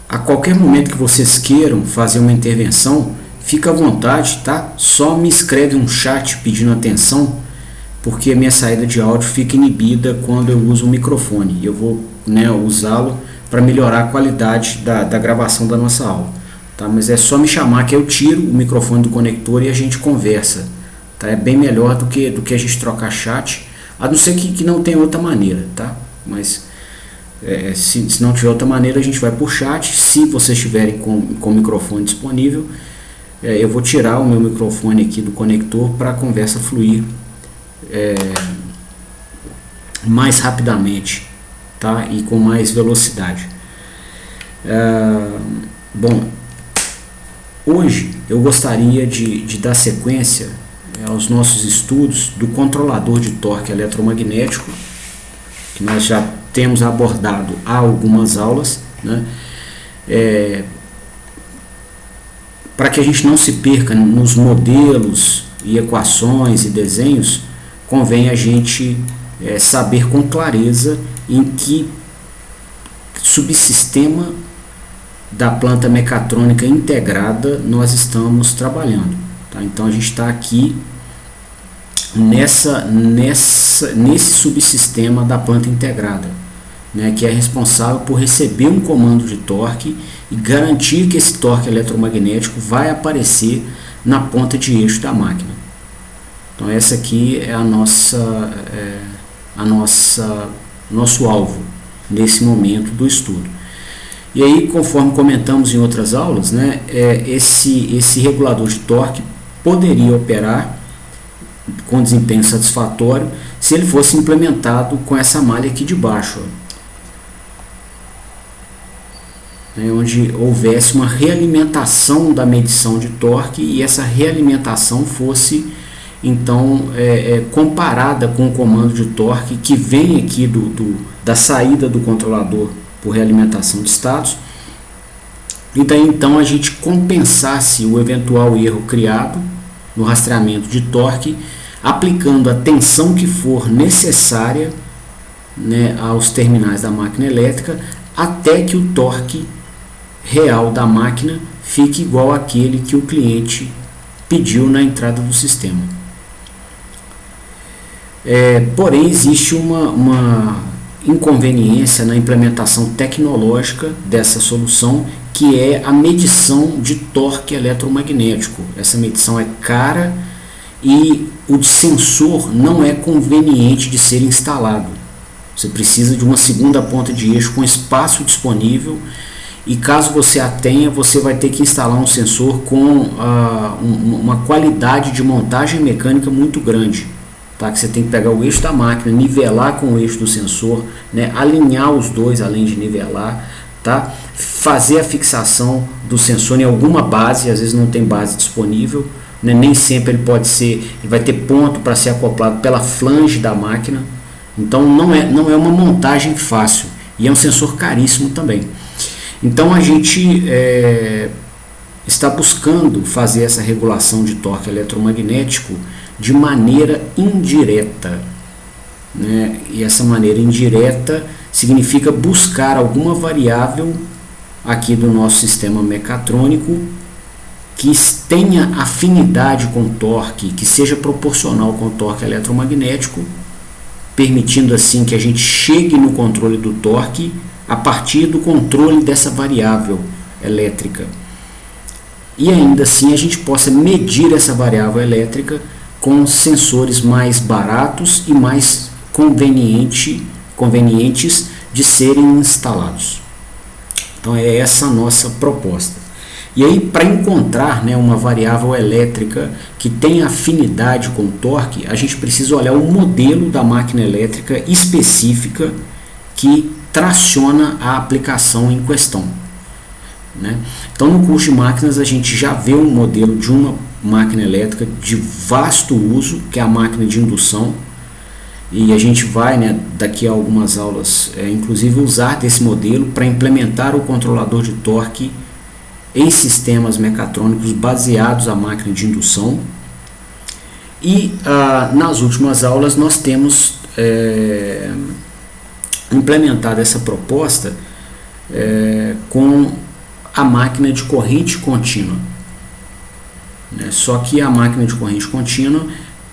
A qualquer momento que vocês queiram fazer uma intervenção, fica à vontade, tá? Só me escreve um chat pedindo atenção, porque a minha saída de áudio fica inibida quando eu uso o microfone. Eu vou, né, usá-lo para melhorar a qualidade da gravação da nossa aula, tá? Mas é só me chamar que eu tiro o microfone do conector e a gente conversa, tá? É bem melhor do que a gente trocar chat, a não ser que não tem outra maneira, tá? Mas se não tiver outra maneira, a gente vai por chat. Se vocês estiverem com o microfone disponível, eu vou tirar o meu microfone aqui do conector para a conversa fluir mais rapidamente, tá? E com mais velocidade. Bom, hoje eu gostaria de dar sequência aos nossos estudos do controlador de torque eletromagnético, que nós já temos abordado há algumas aulas, né? Para que a gente não se perca nos modelos e equações e desenhos, convém a gente saber com clareza em que subsistema da planta mecatrônica integrada nós estamos trabalhando, tá? Então a gente está aqui nesse subsistema da planta integrada, né, que é responsável por receber um comando de torque e garantir que esse torque eletromagnético vai aparecer na ponta de eixo da máquina. Então essa aqui é nosso alvo nesse momento do estudo. E aí, conforme comentamos em outras aulas, né, esse regulador de torque poderia operar com desempenho satisfatório se ele fosse implementado com essa malha aqui de baixo, onde houvesse uma realimentação da medição de torque e essa realimentação fosse então comparada com o comando de torque que vem aqui da saída do controlador por realimentação de estados, e daí então a gente compensasse o eventual erro criado no rastreamento de torque, aplicando a tensão que for necessária, né, aos terminais da máquina elétrica, até que o torque real da máquina fique igual àquele que o cliente pediu na entrada do sistema. Porém, existe uma inconveniência na implementação tecnológica dessa solução, que é a medição de torque eletromagnético. Essa medição é cara e o sensor não é conveniente de ser instalado. Você precisa de uma segunda ponta de eixo com espaço disponível, e caso você a tenha, você vai ter que instalar um sensor com uma qualidade de montagem mecânica muito grande, tá? Que você tem que pegar o eixo da máquina, nivelar com o eixo do sensor, né? Alinhar os dois além de nivelar, tá? Fazer a fixação do sensor em alguma base, às vezes não tem base disponível, né? Nem sempre ele vai ter ponto para ser acoplado pela flange da máquina. Então não é uma montagem fácil e é um sensor caríssimo também. Então a gente está buscando fazer essa regulação de torque eletromagnético de maneira indireta, né? E essa maneira indireta significa buscar alguma variável aqui do nosso sistema mecatrônico que tenha afinidade com o torque, que seja proporcional com o torque eletromagnético, permitindo assim que a gente chegue no controle do torque a partir do controle dessa variável elétrica. E ainda assim a gente possa medir essa variável elétrica com sensores mais baratos e mais convenientes de serem instalados. Então é essa a nossa proposta. E aí, para encontrar, né, uma variável elétrica que tenha afinidade com o torque, a gente precisa olhar o modelo da máquina elétrica específica que traciona a aplicação em questão, né? Então, no curso de máquinas, a gente já vê um modelo de uma máquina elétrica de vasto uso, que é a máquina de indução, e a gente vai, né, daqui a algumas aulas, inclusive usar desse modelo para implementar o controlador de torque em sistemas mecatrônicos baseados na máquina de indução. E nas últimas aulas nós temos implementada essa proposta com a máquina de corrente contínua, né? Só que a máquina de corrente contínua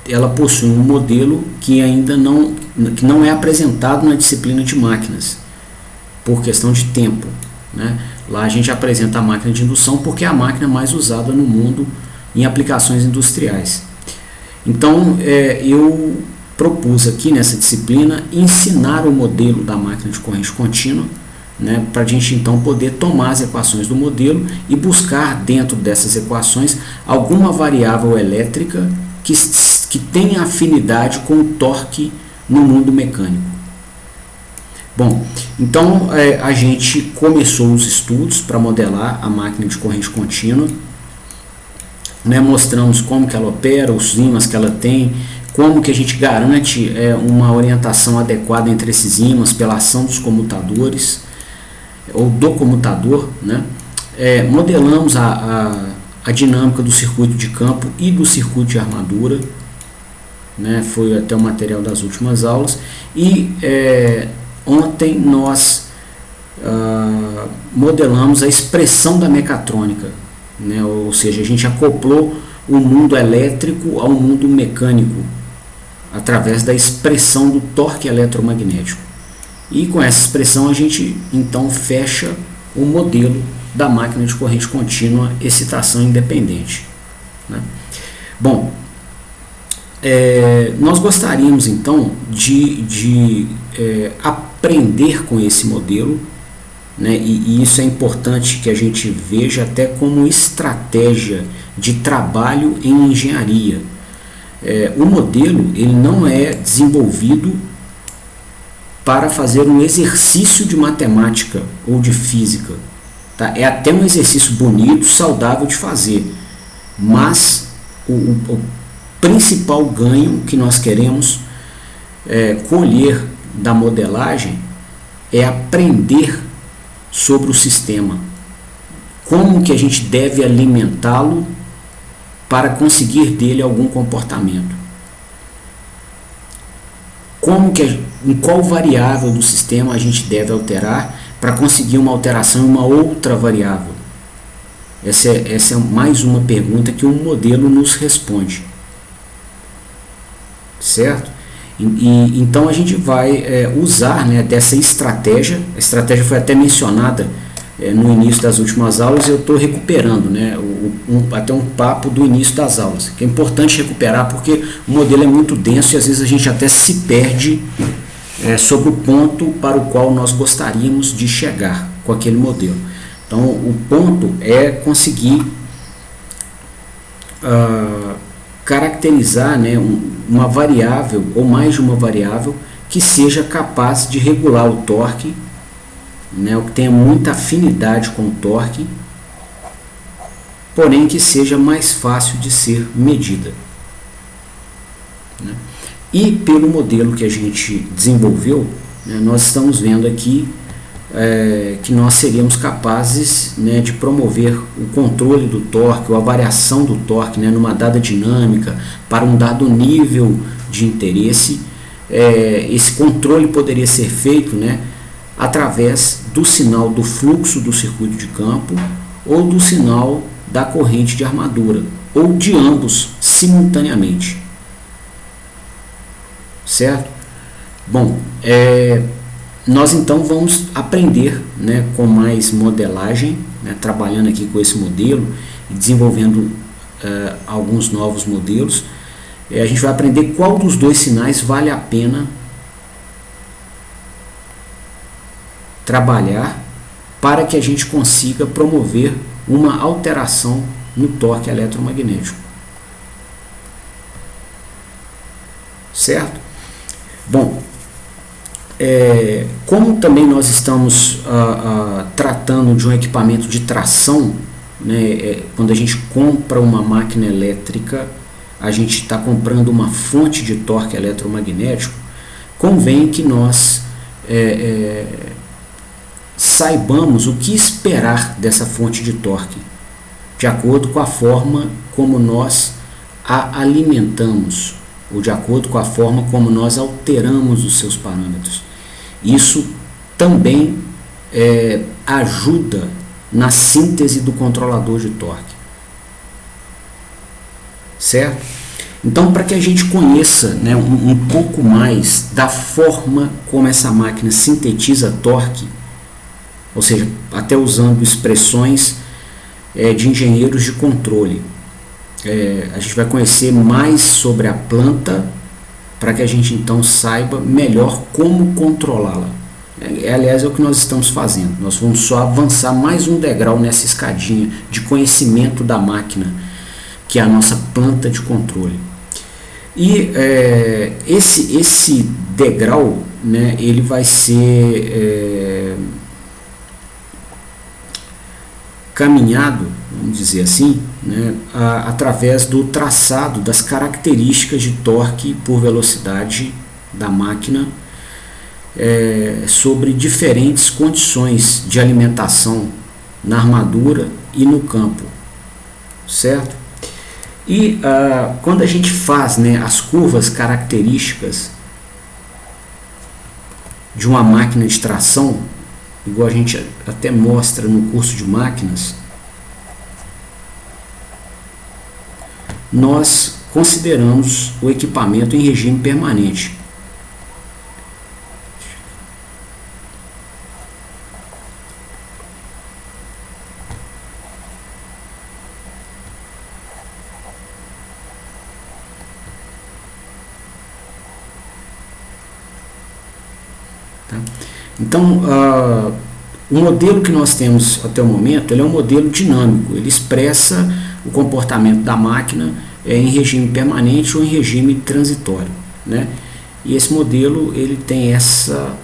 ela possui um modelo que ainda não é apresentado na disciplina de máquinas, por questão de tempo, né? Lá a gente apresenta a máquina de indução porque é a máquina mais usada no mundo em aplicações industriais. Então eu propus aqui nessa disciplina ensinar o modelo da máquina de corrente contínua, né, para a gente então poder tomar as equações do modelo e buscar dentro dessas equações alguma variável elétrica que tenha afinidade com o torque no mundo mecânico. Bom, então a gente começou os estudos para modelar a máquina de corrente contínua, né, mostramos como que ela opera, os ímãs que ela tem, como que a gente garante uma orientação adequada entre esses ímãs pela ação dos comutadores, ou do comutador, né? Modelamos a dinâmica do circuito de campo e do circuito de armadura, né? Foi até o material das últimas aulas. E ontem nós modelamos a expressão da mecatrônica, né? Ou seja, a gente acoplou o mundo elétrico ao mundo mecânico através da expressão do torque eletromagnético. E com essa expressão a gente então fecha o modelo da máquina de corrente contínua excitação independente, né? Bom, nós gostaríamos então de aprender com esse modelo, né? E isso é importante que a gente veja até como estratégia de trabalho em engenharia. O modelo ele não é desenvolvido para fazer um exercício de matemática ou de física, tá? É até um exercício bonito, saudável de fazer, mas o principal ganho que nós queremos colher da modelagem é aprender sobre o sistema, como que a gente deve alimentá-lo para conseguir dele algum comportamento. Em qual variável do sistema a gente deve alterar para conseguir uma alteração em uma outra variável? Essa é mais uma pergunta que um modelo nos responde, certo? Então a gente vai usar, né, dessa estratégia. A estratégia foi até mencionada no início das últimas aulas. Eu estou recuperando, né, até um papo do início das aulas, que é importante recuperar porque o modelo é muito denso e às vezes a gente até se perde sobre o ponto para o qual nós gostaríamos de chegar com aquele modelo. Então o ponto é conseguir caracterizar, né, uma variável ou mais de uma variável que seja capaz de regular o torque, né, o que tenha muita afinidade com o torque, porém que seja mais fácil de ser medida, né? E pelo modelo que a gente desenvolveu, né, nós estamos vendo aqui que nós seríamos capazes, né, de promover o controle do torque ou a variação do torque, né, numa dada dinâmica para um dado nível de interesse. Esse controle poderia ser feito, né, através do sinal do fluxo do circuito de campo ou do sinal da corrente de armadura, ou de ambos simultaneamente, certo? Bom, nós então vamos aprender, né, com mais modelagem, né, trabalhando aqui com esse modelo e desenvolvendo alguns novos modelos. A gente vai aprender qual dos dois sinais vale a pena trabalhar para que a gente consiga promover uma alteração no torque eletromagnético, certo? Bom, como também nós estamos tratando de um equipamento de tração, né, quando a gente compra uma máquina elétrica, a gente está comprando uma fonte de torque eletromagnético, convém que nós saibamos o que esperar dessa fonte de torque, de acordo com a forma como nós a alimentamos, ou de acordo com a forma como nós alteramos os seus parâmetros. Isso também ajuda na síntese do controlador de torque, certo? Então, para que a gente conheça, né, um pouco mais da forma como essa máquina sintetiza torque, ou seja, até usando expressões de engenheiros de controle, a gente vai conhecer mais sobre a planta para que a gente então saiba melhor como controlá-la. Aliás, é o que nós estamos fazendo. Nós vamos só avançar mais um degrau nessa escadinha de conhecimento da máquina, que é a nossa planta de controle. E esse degrau, né, ele vai ser caminhado, vamos dizer assim, né, através do traçado das características de torque por velocidade da máquina sobre diferentes condições de alimentação na armadura e no campo, certo? E quando a gente faz, né, as curvas características de uma máquina de tração, igual a gente até mostra no curso de máquinas, nós consideramos o equipamento em regime permanente. Tá? Então, o modelo que nós temos até o momento, ele é um modelo dinâmico, ele expressa o comportamento da máquina em regime permanente ou em regime transitório, né? E esse modelo ele tem essa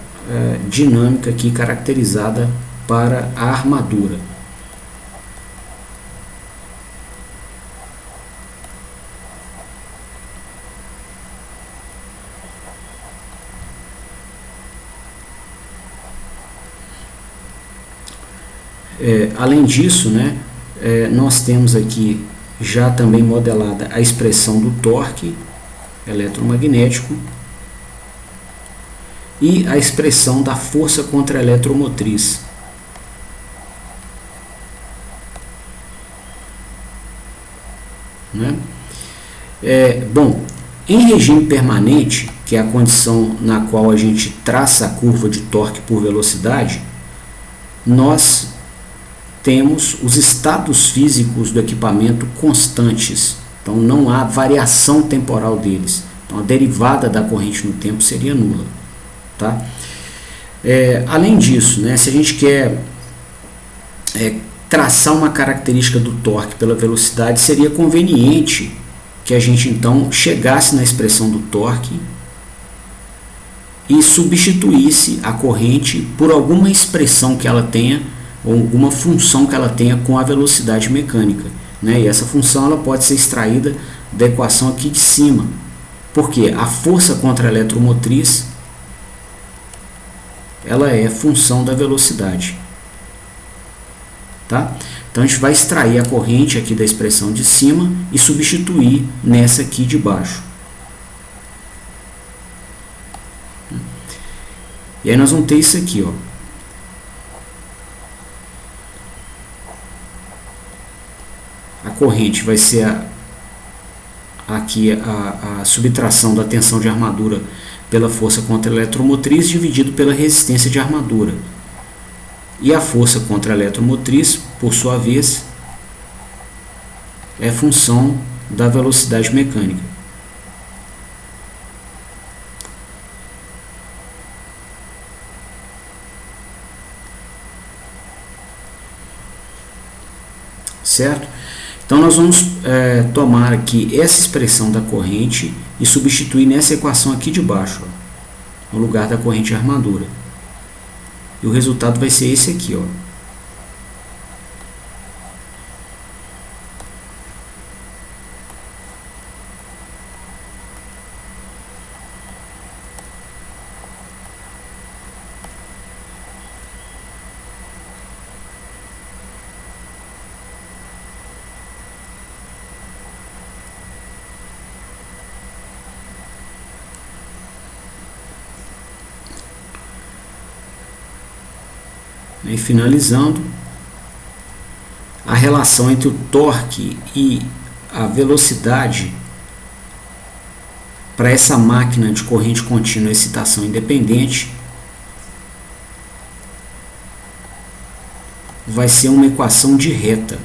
dinâmica aqui caracterizada para a armadura. Além disso, né, nós temos aqui já também modelada a expressão do torque eletromagnético e a expressão da força contra-eletromotriz. Né? Bom, em regime permanente, que é a condição na qual a gente traça a curva de torque por velocidade, nós temos os estados físicos do equipamento constantes, então não há variação temporal deles, então a derivada da corrente no tempo seria nula, tá? Além disso, né, se a gente quer traçar uma característica do torque pela velocidade, seria conveniente que a gente então chegasse na expressão do torque e substituísse a corrente por alguma expressão que ela tenha ou alguma função que ela tenha com a velocidade mecânica, né? E essa função ela pode ser extraída da equação aqui de cima, porque a força contra-eletromotriz ela é função da velocidade, tá? Então a gente vai extrair a corrente aqui da expressão de cima e substituir nessa aqui de baixo. E aí nós vamos ter isso aqui, ó. A corrente vai ser aqui a subtração da tensão de armadura pela força contra-eletromotriz dividido pela resistência de armadura. E a força contra-eletromotriz, por sua vez, é função da velocidade mecânica. Certo? Então nós vamos tomar aqui essa expressão da corrente e substituir nessa equação aqui de baixo, ó, no lugar da corrente de armadura. E o resultado vai ser esse aqui, ó. E finalizando, a relação entre o torque e a velocidade para essa máquina de corrente contínua e excitação independente vai ser uma equação de reta.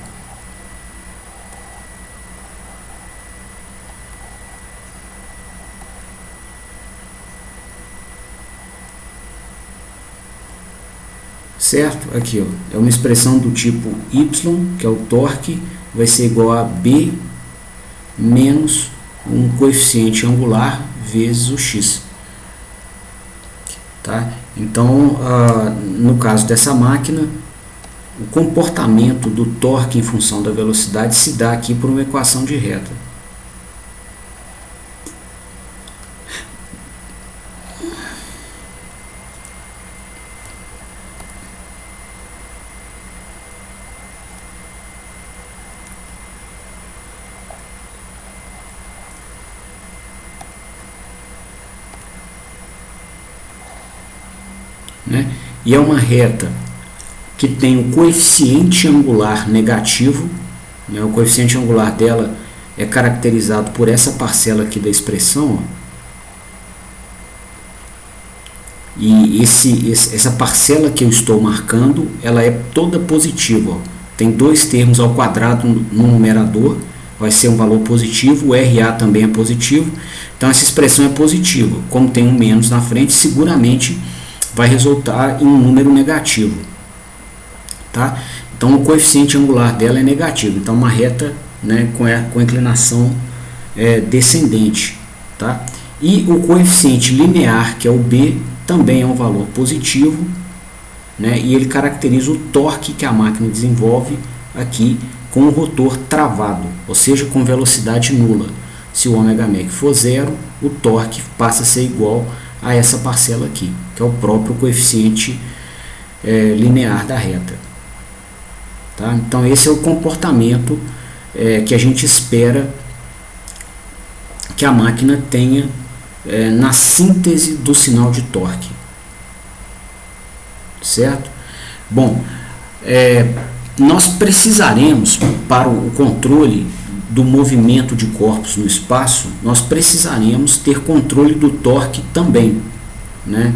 Certo? Aqui, ó, é uma expressão do tipo y, que é o torque, vai ser igual a B menos um coeficiente angular vezes o x. Tá? Então, no caso dessa máquina, o comportamento do torque em função da velocidade se dá aqui por uma equação de reta. Né? E é uma reta que tem o coeficiente angular negativo, né? O coeficiente angular dela é caracterizado por essa parcela aqui da expressão, ó. E essa parcela que eu estou marcando, ela é toda positiva, ó. Tem dois termos ao quadrado no numerador, vai ser um valor positivo, o RA também é positivo, então essa expressão é positiva. Como tem um menos na frente, seguramente vai resultar em um número negativo. Tá? Então o coeficiente angular dela é negativo, então uma reta, né, com inclinação descendente. Tá? E o coeficiente linear, que é o B, também é um valor positivo, né, e ele caracteriza o torque que a máquina desenvolve aqui com o rotor travado, ou seja, com velocidade nula. Se o ômega max for zero, o torque passa a ser igual a essa parcela aqui, que é o próprio coeficiente linear da reta. Tá? Então esse é o comportamento que a gente espera que a máquina tenha na síntese do sinal de torque. Certo? Bom, nós precisaremos, para o controle do movimento de corpos no espaço, nós precisaremos ter controle do torque também, né?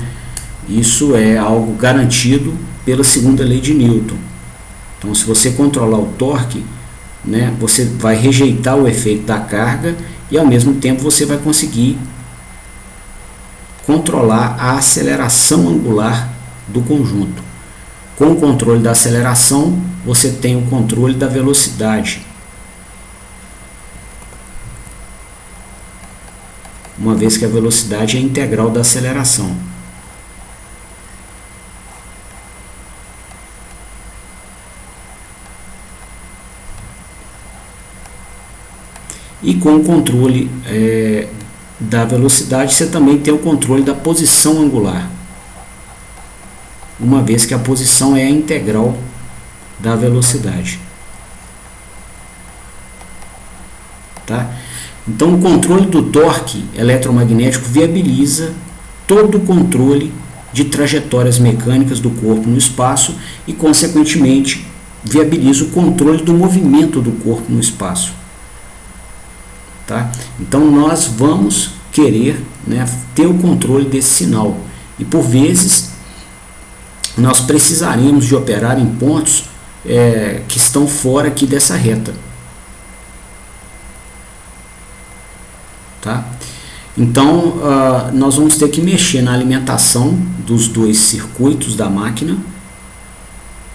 Isso é algo garantido pela segunda lei de Newton. Então, se você controlar o torque, né, você vai rejeitar o efeito da carga e, ao mesmo tempo, você vai conseguir controlar a aceleração angular do conjunto. Com o controle da aceleração, você tem o controle da velocidade, uma vez que a velocidade é integral da aceleração. E com o controle da velocidade, você também tem o controle da posição angular, uma vez que a posição é a integral da velocidade. Tá? Então, o controle do torque eletromagnético viabiliza todo o controle de trajetórias mecânicas do corpo no espaço e, consequentemente, viabiliza o controle do movimento do corpo no espaço. Tá? Então, nós vamos querer, né, ter o controle desse sinal e, por vezes, nós precisaremos de operar em pontos que estão fora aqui dessa reta. Tá? Então, nós vamos ter que mexer na alimentação dos dois circuitos da máquina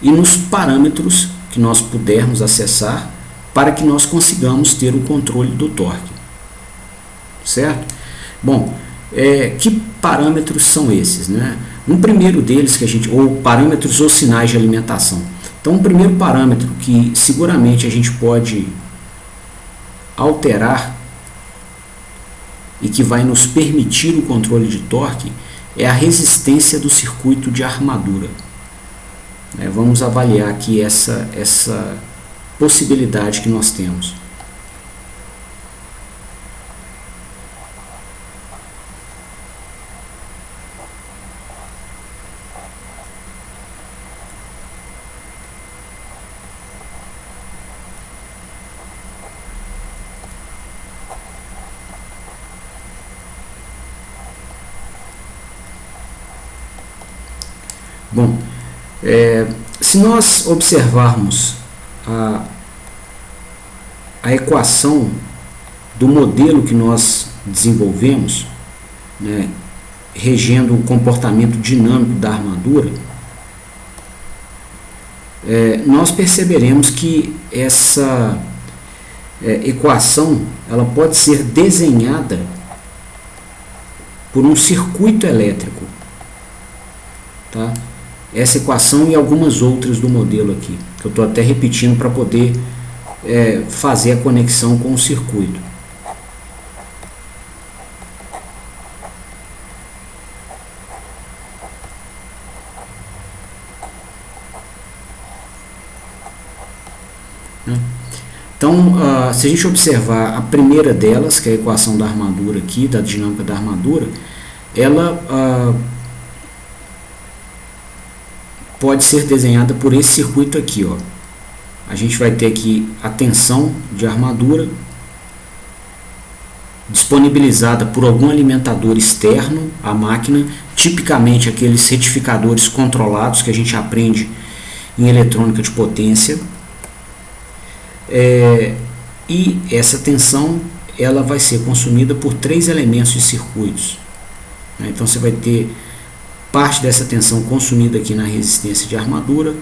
e nos parâmetros que nós pudermos acessar para que nós consigamos ter o controle do torque. Certo? Bom, que parâmetros são esses, né? Um primeiro deles, ou parâmetros ou sinais de alimentação. Então, um primeiro parâmetro que seguramente a gente pode alterar e que vai nos permitir o controle de torque é a resistência do circuito de armadura. Vamos avaliar aqui essa possibilidade que nós temos. Bom, se nós observarmos a equação do modelo que nós desenvolvemos, né, regendo o comportamento dinâmico da armadura, nós perceberemos que essa equação ela pode ser desenhada por um circuito elétrico, tá? Essa equação e algumas outras do modelo aqui, que eu estou até repetindo para poder fazer a conexão com o circuito. Então, se a gente observar a primeira delas, que é a equação da armadura aqui, da dinâmica da armadura, ela pode ser desenhada por esse circuito aqui, ó. A gente vai ter aqui a tensão de armadura disponibilizada por algum alimentador externo à máquina, tipicamente aqueles retificadores controlados que a gente aprende em eletrônica de potência. E essa tensão ela vai ser consumida por 3 elementos de circuitos, né? Então você vai ter parte dessa tensão consumida aqui na resistência de armadura,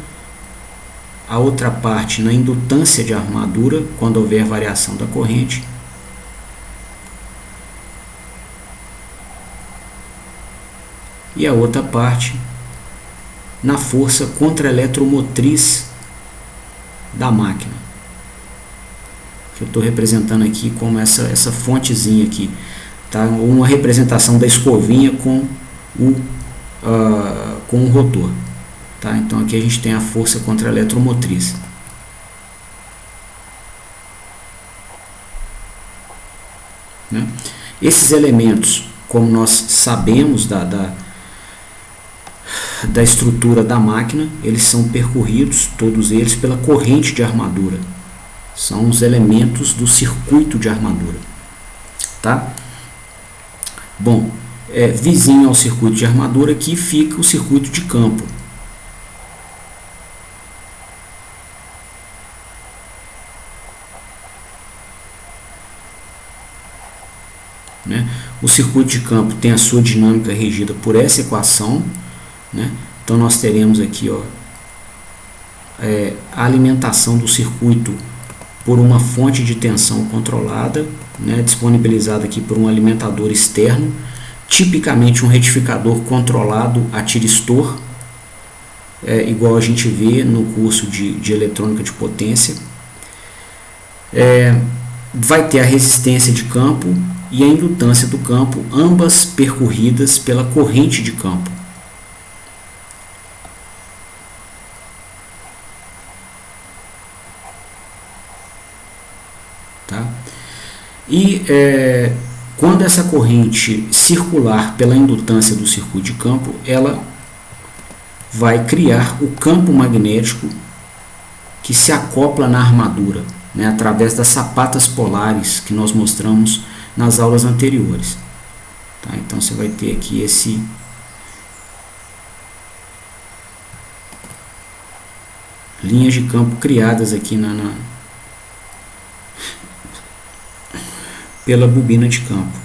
a outra parte na indutância de armadura, quando houver variação da corrente, e a outra parte na força contra-eletromotriz da máquina, que eu estou representando aqui como essa fontezinha aqui, tá? Uma representação da escovinha com o rotor, tá? Então aqui a gente tem a força contra-eletromotriz. Né? Esses elementos, como nós sabemos da estrutura da máquina, eles são percorridos, todos eles, pela corrente de armadura. São os elementos do circuito de armadura, tá? Bom, vizinho ao circuito de armadura aqui fica o circuito de campo. Né? O circuito de campo tem a sua dinâmica regida por essa equação, né? Então nós teremos aqui, ó, a alimentação do circuito por uma fonte de tensão controlada, né, disponibilizada aqui por um alimentador externo, tipicamente um retificador controlado a tiristor, igual a gente vê no curso de eletrônica de potência. Vai ter a resistência de campo e a indutância do campo, ambas percorridas pela corrente de campo. Tá? E quando essa corrente circular pela indutância do circuito de campo, ela vai criar o campo magnético que se acopla na armadura, né, através das sapatas polares que nós mostramos nas aulas anteriores. Tá? Então você vai ter aqui linhas de campo criadas aqui pela bobina de campo.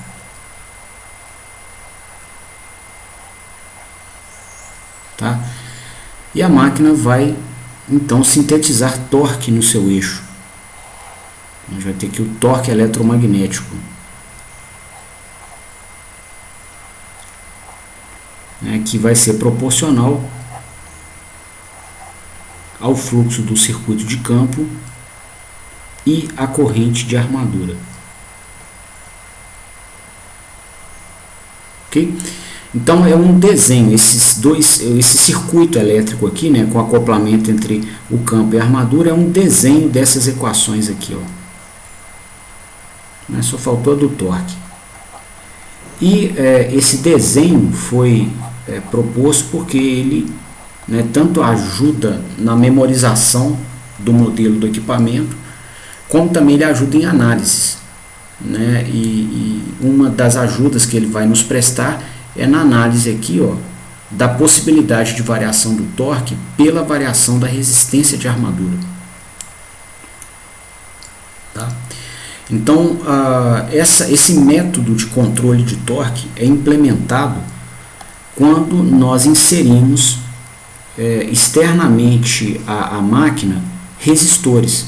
Tá? E a máquina vai então sintetizar torque no seu eixo. A gente vai ter aqui o torque eletromagnético, né, que vai ser proporcional ao fluxo do circuito de campo e à corrente de armadura. Ok? Então é um desenho, esse circuito elétrico aqui, né, com acoplamento entre o campo e a armadura, é um desenho dessas equações aqui, ó. Só faltou a do torque. E esse desenho foi proposto porque ele, né, tanto ajuda na memorização do modelo do equipamento, como também ele ajuda em análises, né? E uma das ajudas que ele vai nos prestar é na análise aqui, ó, da possibilidade de variação do torque pela variação da resistência de armadura. Tá? Então, esse método de controle de torque é implementado quando nós inserimos externamente à máquina resistores.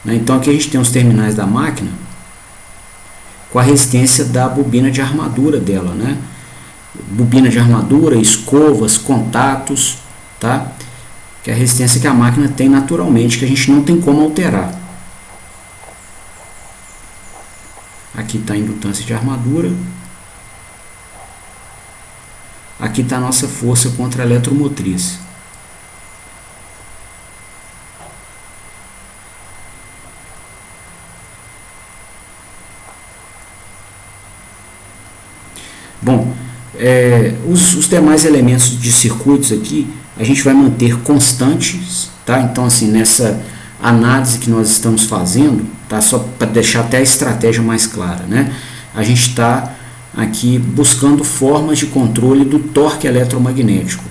Né? Então, aqui a gente tem os terminais da máquina com a resistência da bobina de armadura dela, né? Bobina de armadura, escovas, contatos, tá? Que é a resistência que a máquina tem naturalmente, que a gente não tem como alterar. Aqui está a indutância de armadura. Aqui está a nossa força contra a eletromotriz. Bom, os demais elementos de circuitos aqui a gente vai manter constantes, tá? Então, assim, nessa análise que nós estamos fazendo, tá? Só para deixar até a estratégia mais clara, né? A gente está aqui buscando formas de controle do torque eletromagnético.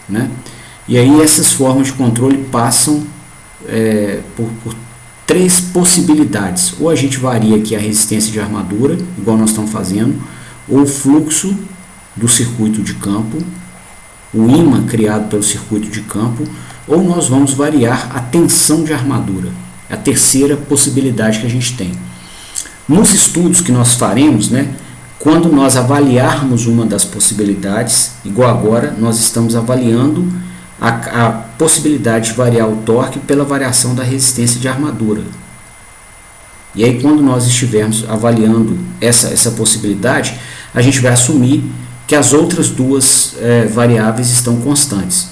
Né? E aí essas formas de controle passam por três possibilidades. Ou a gente varia aqui a resistência de armadura, igual nós estamos fazendo, ou o fluxo do circuito de campo, o ímã criado pelo circuito de campo, ou nós vamos variar a tensão de armadura. É a terceira possibilidade que a gente tem. Nos estudos que nós faremos, né, quando nós avaliarmos uma das possibilidades, igual agora, nós estamos avaliando a possibilidade de variar o torque pela variação da resistência de armadura. E aí, quando nós estivermos avaliando essa possibilidade, a gente vai assumir que as outras duas variáveis estão constantes.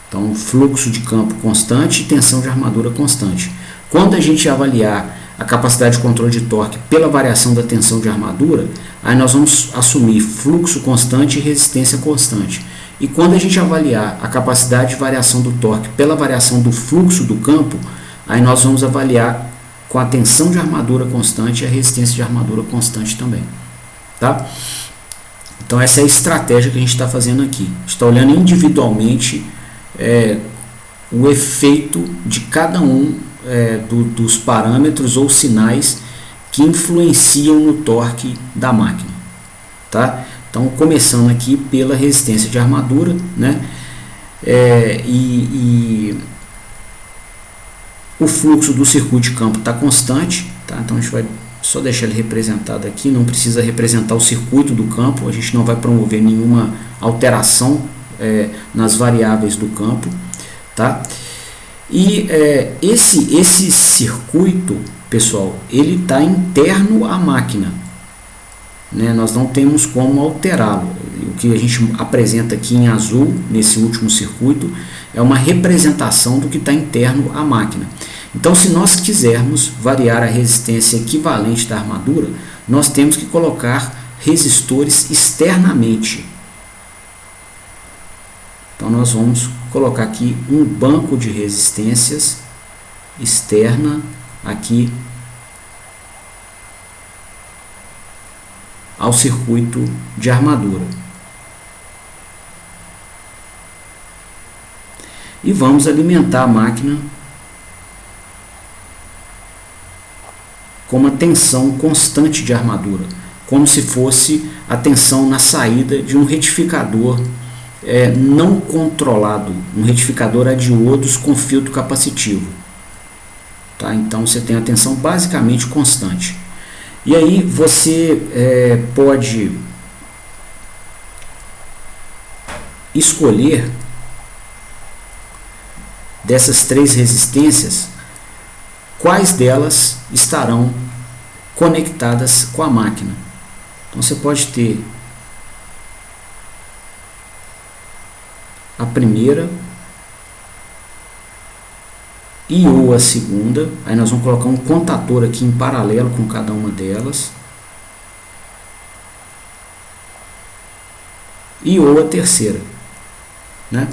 Então, fluxo de campo constante e tensão de armadura constante. Quando a gente avaliar a capacidade de controle de torque pela variação da tensão de armadura, aí nós vamos assumir fluxo constante e resistência constante. E quando a gente avaliar a capacidade de variação do torque pela variação do fluxo do campo, aí nós vamos avaliar com a tensão de armadura constante e a resistência de armadura constante também. Tá? Então essa é a estratégia que a gente está fazendo aqui. A gente está olhando individualmente o efeito de cada um dos parâmetros ou sinais que influenciam no torque da máquina. Tá? Então, começando aqui pela resistência de armadura, né? E o fluxo do circuito de campo está constante, tá? Então a gente vai só deixar ele representado aqui, não precisa representar o circuito do campo, a gente não vai promover nenhuma alteração nas variáveis do campo, tá? E esse circuito, pessoal, ele está interno à máquina. Né, nós não temos como alterá-lo. O que a gente apresenta aqui em azul, nesse último circuito, é uma representação do que está interno à máquina. Então, se nós quisermos variar a resistência equivalente da armadura, nós temos que colocar resistores externamente. Então, nós vamos colocar aqui um banco de resistências externa aqui ao circuito de armadura. E vamos alimentar a máquina com uma tensão constante de armadura, como se fosse a tensão na saída de um retificador não controlado, um retificador a diodos com filtro capacitivo. Tá? Então você tem a tensão basicamente constante. E aí você pode escolher dessas três resistências quais delas estarão conectadas com a máquina. Então você pode ter a primeira e ou a segunda, aí nós vamos colocar um contator aqui em paralelo com cada uma delas, e ou a terceira, né?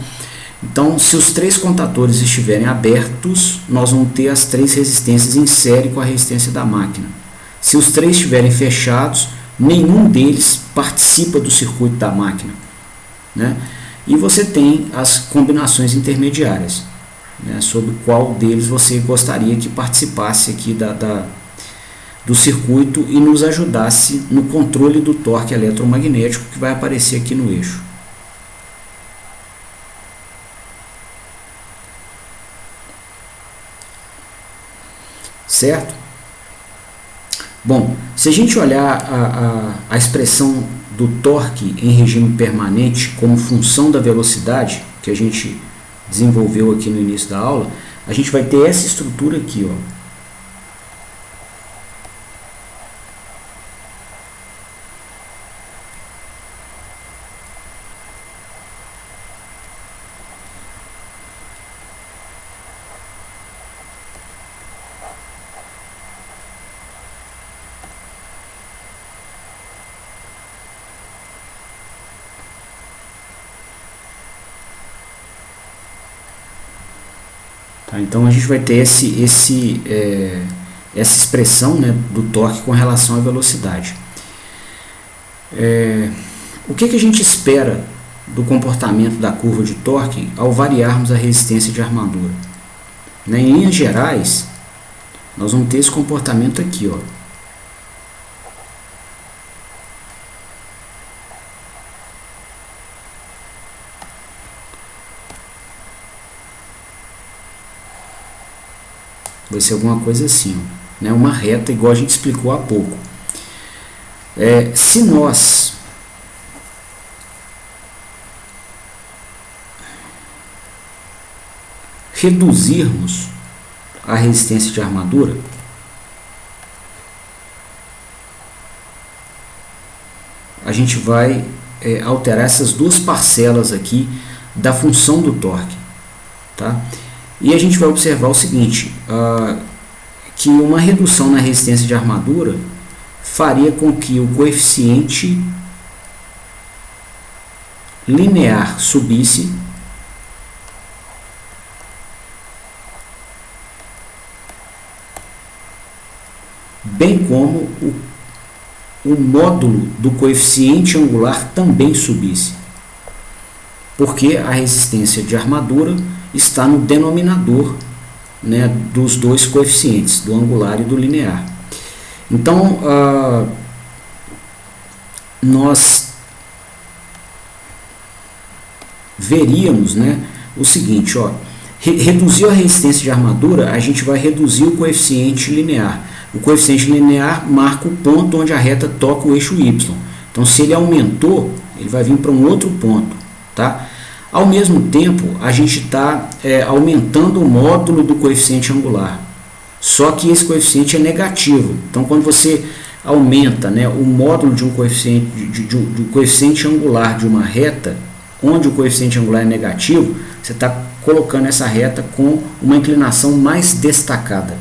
Então, se os três contatores estiverem abertos, nós vamos ter as três resistências em série com a resistência da máquina. Se os três estiverem fechados, nenhum deles participa do circuito da máquina, né? E você tem as combinações intermediárias, né, sobre qual deles você gostaria que participasse aqui do circuito e nos ajudasse no controle do torque eletromagnético que vai aparecer aqui no eixo. Certo? Bom, se a gente olhar a expressão do torque em regime permanente como função da velocidade, que a gente desenvolveu aqui no início da aula, a gente vai ter essa estrutura aqui, ó. Tá, então a gente vai ter essa expressão, né, do torque com relação à velocidade. O que a gente espera do comportamento da curva de torque ao variarmos a resistência de armadura? Né, em linhas gerais, nós vamos ter esse comportamento aqui, ó. Vai ser alguma coisa assim, ó, né? Uma reta, igual a gente explicou há pouco. Se nós reduzirmos a resistência de armadura, a gente vai alterar essas duas parcelas aqui da função do torque, tá? E a gente vai observar o seguinte, que uma redução na resistência de armadura faria com que o coeficiente linear subisse, bem como o módulo do coeficiente angular também subisse, porque a resistência de armadura está no denominador, né, dos dois coeficientes, do angular e do linear. Então, nós veríamos, né, o seguinte, ó, reduzir a resistência de armadura, a gente vai reduzir o coeficiente linear. O coeficiente linear marca o ponto onde a reta toca o eixo Y. Então, se ele aumentou, ele vai vir para um outro ponto, tá? Ao mesmo tempo, a gente está aumentando o módulo do coeficiente angular. Só que esse coeficiente é negativo. Então, quando você aumenta, né, o módulo de um coeficiente, do coeficiente angular de uma reta, onde o coeficiente angular é negativo, você está colocando essa reta com uma inclinação mais destacada.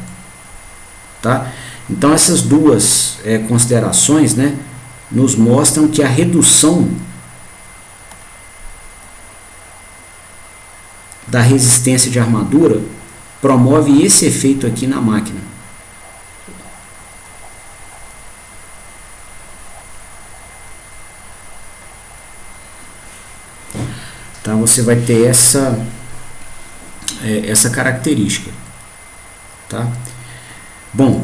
Tá? Então, essas duas considerações, né, nos mostram que a redução da resistência de armadura promove esse efeito aqui na máquina. Então você vai ter essa característica, tá? Bom,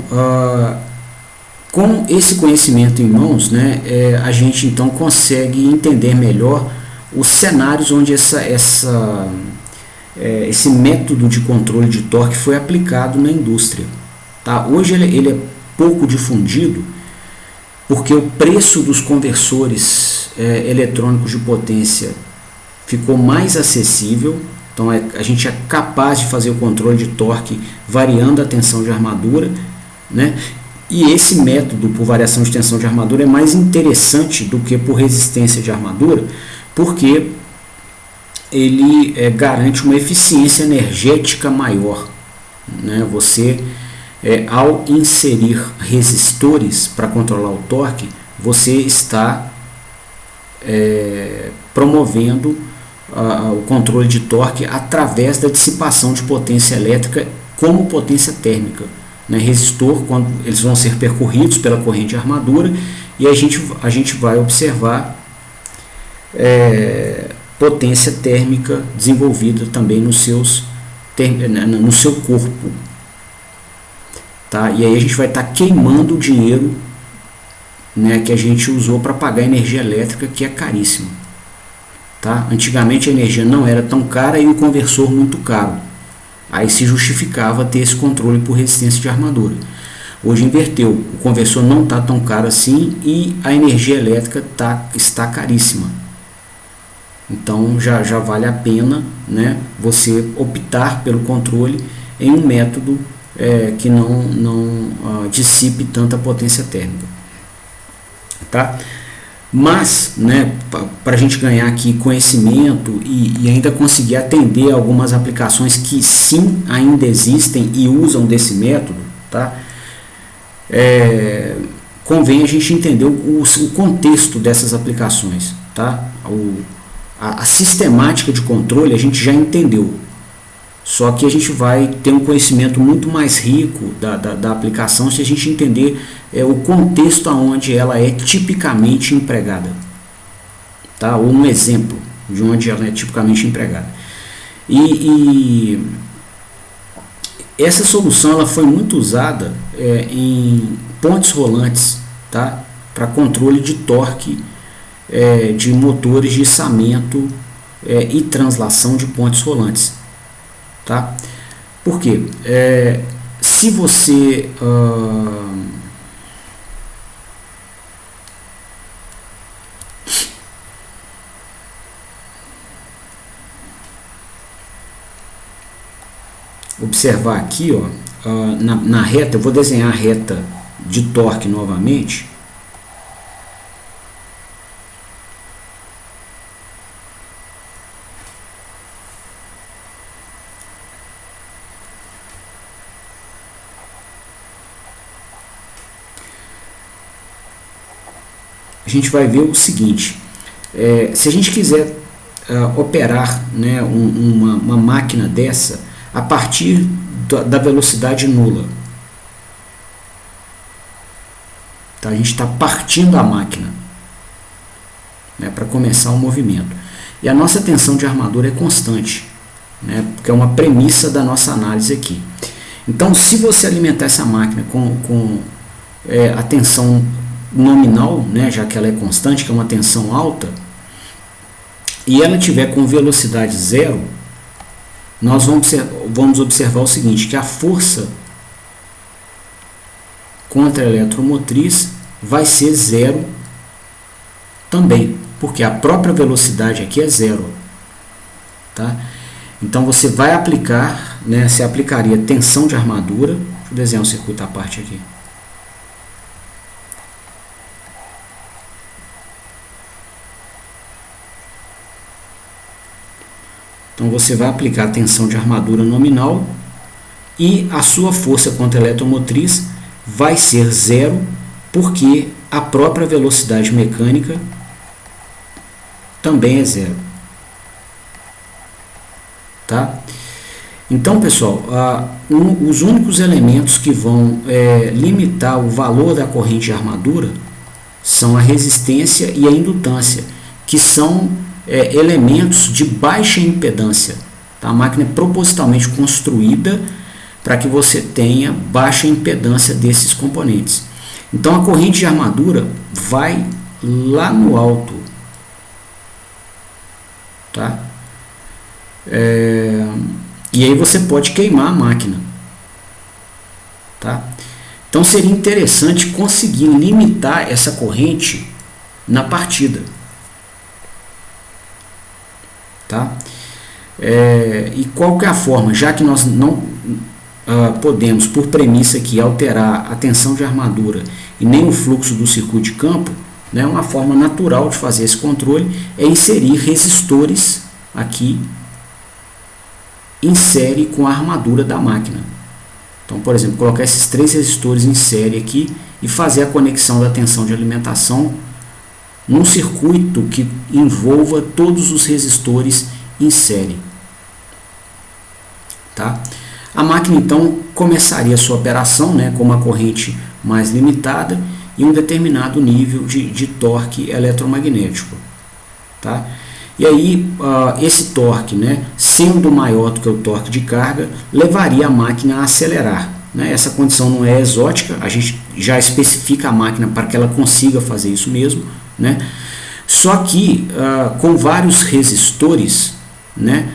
com esse conhecimento em mãos, né, a gente então consegue entender melhor os cenários onde esse método de controle de torque foi aplicado na indústria. Tá? Hoje ele é pouco difundido porque o preço dos conversores eletrônicos de potência ficou mais acessível. Então a gente é capaz de fazer o controle de torque variando a tensão de armadura, né? E esse método por variação de tensão de armadura é mais interessante do que por resistência de armadura, porque ele garante uma eficiência energética maior, né? Você, ao inserir resistores para controlar o torque, você está promovendo o controle de torque através da dissipação de potência elétrica como potência térmica, né? Resistor, quando eles vão ser percorridos pela corrente de armadura, e a gente vai observar potência térmica desenvolvida também no seu corpo. Tá? E aí a gente vai estar queimando o dinheiro, né, que a gente usou para pagar a energia elétrica, que é caríssima. Tá? Antigamente a energia não era tão cara e o conversor muito caro. Aí se justificava ter esse controle por resistência de armadura. Hoje inverteu, o conversor não está tão caro assim e a energia elétrica está caríssima. Então já vale a pena, né, você optar pelo controle em um método que não dissipe tanta potência térmica. Tá? Mas, né, para a gente ganhar aqui conhecimento e ainda conseguir atender algumas aplicações que sim ainda existem e usam desse método, tá? Convém a gente entender o contexto dessas aplicações. Tá? A sistemática de controle a gente já entendeu, só que a gente vai ter um conhecimento muito mais rico da aplicação se a gente entender o contexto onde ela é tipicamente empregada, tá? Ou um exemplo de onde ela é tipicamente empregada. E essa solução ela foi muito usada em pontes rolantes, tá? Para controle de torque de motores de içamento e translação de pontes rolantes. Tá? Por quê? Se você observar aqui, ó, na reta, eu vou desenhar a reta de torque novamente. A gente vai ver o seguinte: se a gente quiser operar, né, uma máquina dessa a partir da velocidade nula, tá? A gente está partindo a máquina, né, para começar o movimento, e a nossa tensão de armadura é constante, né, porque é uma premissa da nossa análise aqui. Então, se você alimentar essa máquina com a tensão nominal, né, já que ela é constante, que é uma tensão alta, e ela tiver com velocidade zero, nós vamos observar o seguinte, que a força contra a eletromotriz vai ser zero também, porque a própria velocidade aqui é zero. Tá? Então você vai aplicar, né, você aplicaria tensão de armadura. Deixa eu desenhar um circuito à parte aqui. Então você vai aplicar a tensão de armadura nominal e a sua força contra a eletromotriz vai ser zero, porque a própria velocidade mecânica também é zero. Tá? Então, pessoal, os únicos elementos que vão limitar o valor da corrente de armadura são a resistência e a indutância, que são elementos de baixa impedância. Tá? A máquina é propositalmente construída para que você tenha baixa impedância desses componentes. Então a corrente de armadura vai lá no alto. Tá? E aí você pode queimar a máquina. Tá? Então seria interessante conseguir limitar essa corrente na partida. Tá? E qual que é a forma? Já que nós não podemos, por premissa aqui, alterar a tensão de armadura e nem o fluxo do circuito de campo, né, uma forma natural de fazer esse controle é inserir resistores aqui em série com a armadura da máquina. Então, por exemplo, colocar esses 3 resistores em série aqui e fazer a conexão da tensão de alimentação num circuito que envolva todos os resistores em série. Tá? A máquina então começaria a sua operação, né, com uma corrente mais limitada, e um determinado nível de torque eletromagnético. Tá? E aí, esse torque, né, sendo maior do que o torque de carga, levaria a máquina a acelerar. Né? Essa condição não é exótica, a gente já especifica a máquina para que ela consiga fazer isso mesmo. Né? Só que, com vários resistores, né,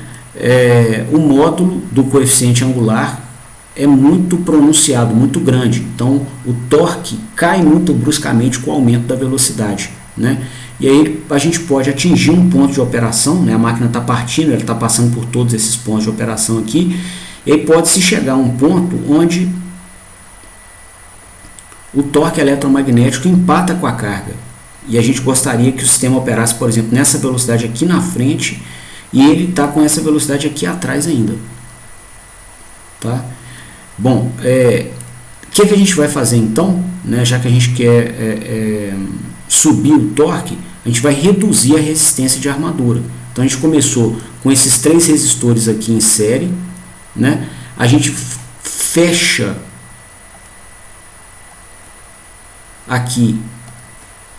o módulo do coeficiente angular é muito pronunciado, muito grande. Então, o torque cai muito bruscamente com o aumento da velocidade. Né? E aí a gente pode atingir um ponto de operação, né? A máquina está partindo, ela está passando por todos esses pontos de operação aqui, e aí pode-se chegar a um ponto onde o torque eletromagnético empata com a carga. E a gente gostaria que o sistema operasse, por exemplo, nessa velocidade aqui na frente, e ele está com essa velocidade aqui atrás ainda. Tá? Bom, o que a gente vai fazer então, né? Já que a gente quer subir o torque, a gente vai reduzir a resistência de armadura. Então a gente começou com esses 3 resistores aqui em série, né? A gente fecha aqui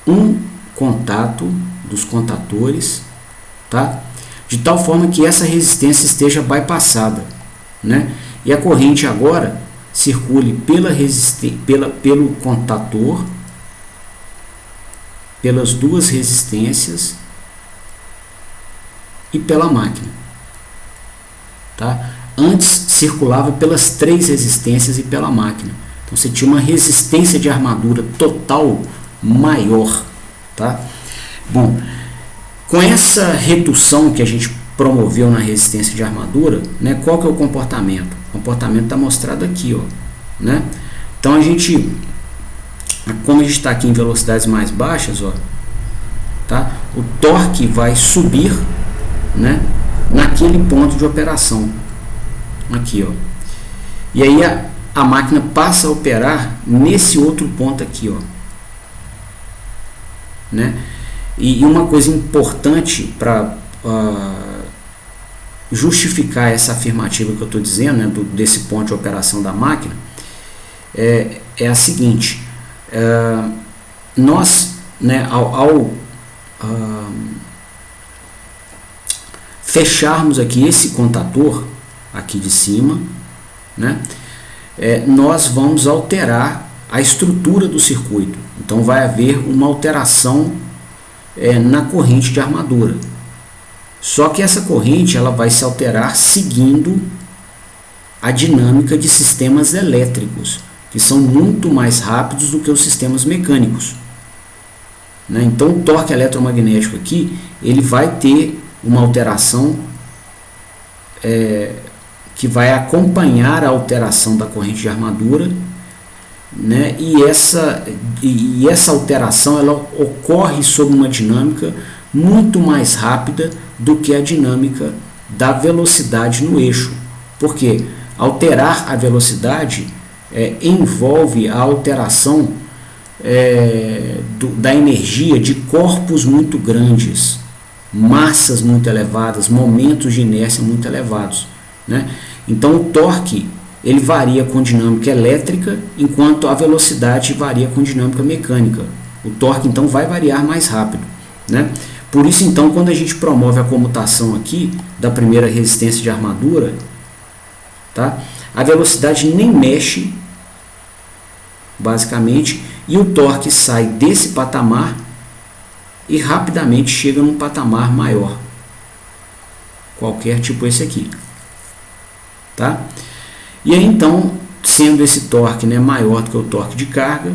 um contato dos contatores, tá? De tal forma que essa resistência esteja bypassada, né? E a corrente agora circule pelo contator, pelas 2 resistências e pela máquina. Tá? Antes circulava pelas 3 resistências e pela máquina. Então você tinha uma resistência de armadura total maior. Tá? Bom, com essa redução que a gente promoveu na resistência de armadura, né, qual que é o comportamento? O comportamento está mostrado aqui. Ó, né? Então como a gente está aqui em velocidades mais baixas, ó, tá? O torque vai subir, né, naquele ponto de operação. Aqui, ó. E aí a máquina passa a operar nesse outro ponto aqui, ó. Né? E uma coisa importante para justificar essa afirmativa que eu estou dizendo, né, desse ponto de operação da máquina, é a seguinte: nós, né, ao fecharmos aqui esse contator aqui de cima, né, nós vamos alterar a estrutura do circuito. Então vai haver uma alteração na corrente de armadura. Só que essa corrente ela vai se alterar seguindo a dinâmica de sistemas elétricos, que são muito mais rápidos do que os sistemas mecânicos. Né? Então o torque eletromagnético aqui ele vai ter uma alteração que vai acompanhar a alteração da corrente de armadura, né? E essa alteração ela ocorre sob uma dinâmica muito mais rápida do que a dinâmica da velocidade no eixo. Porque alterar a velocidade envolve a alteração da energia de corpos muito grandes, massas muito elevadas, momentos de inércia muito elevados. Né? Então o torque ele varia com dinâmica elétrica, enquanto a velocidade varia com dinâmica mecânica. O torque então vai variar mais rápido. Né? Por isso então, quando a gente promove a comutação aqui da primeira resistência de armadura, tá? A velocidade nem mexe, basicamente, e o torque sai desse patamar e rapidamente chega num patamar maior, qualquer tipo esse aqui. Tá? E aí então, sendo esse torque, né, maior do que o torque de carga,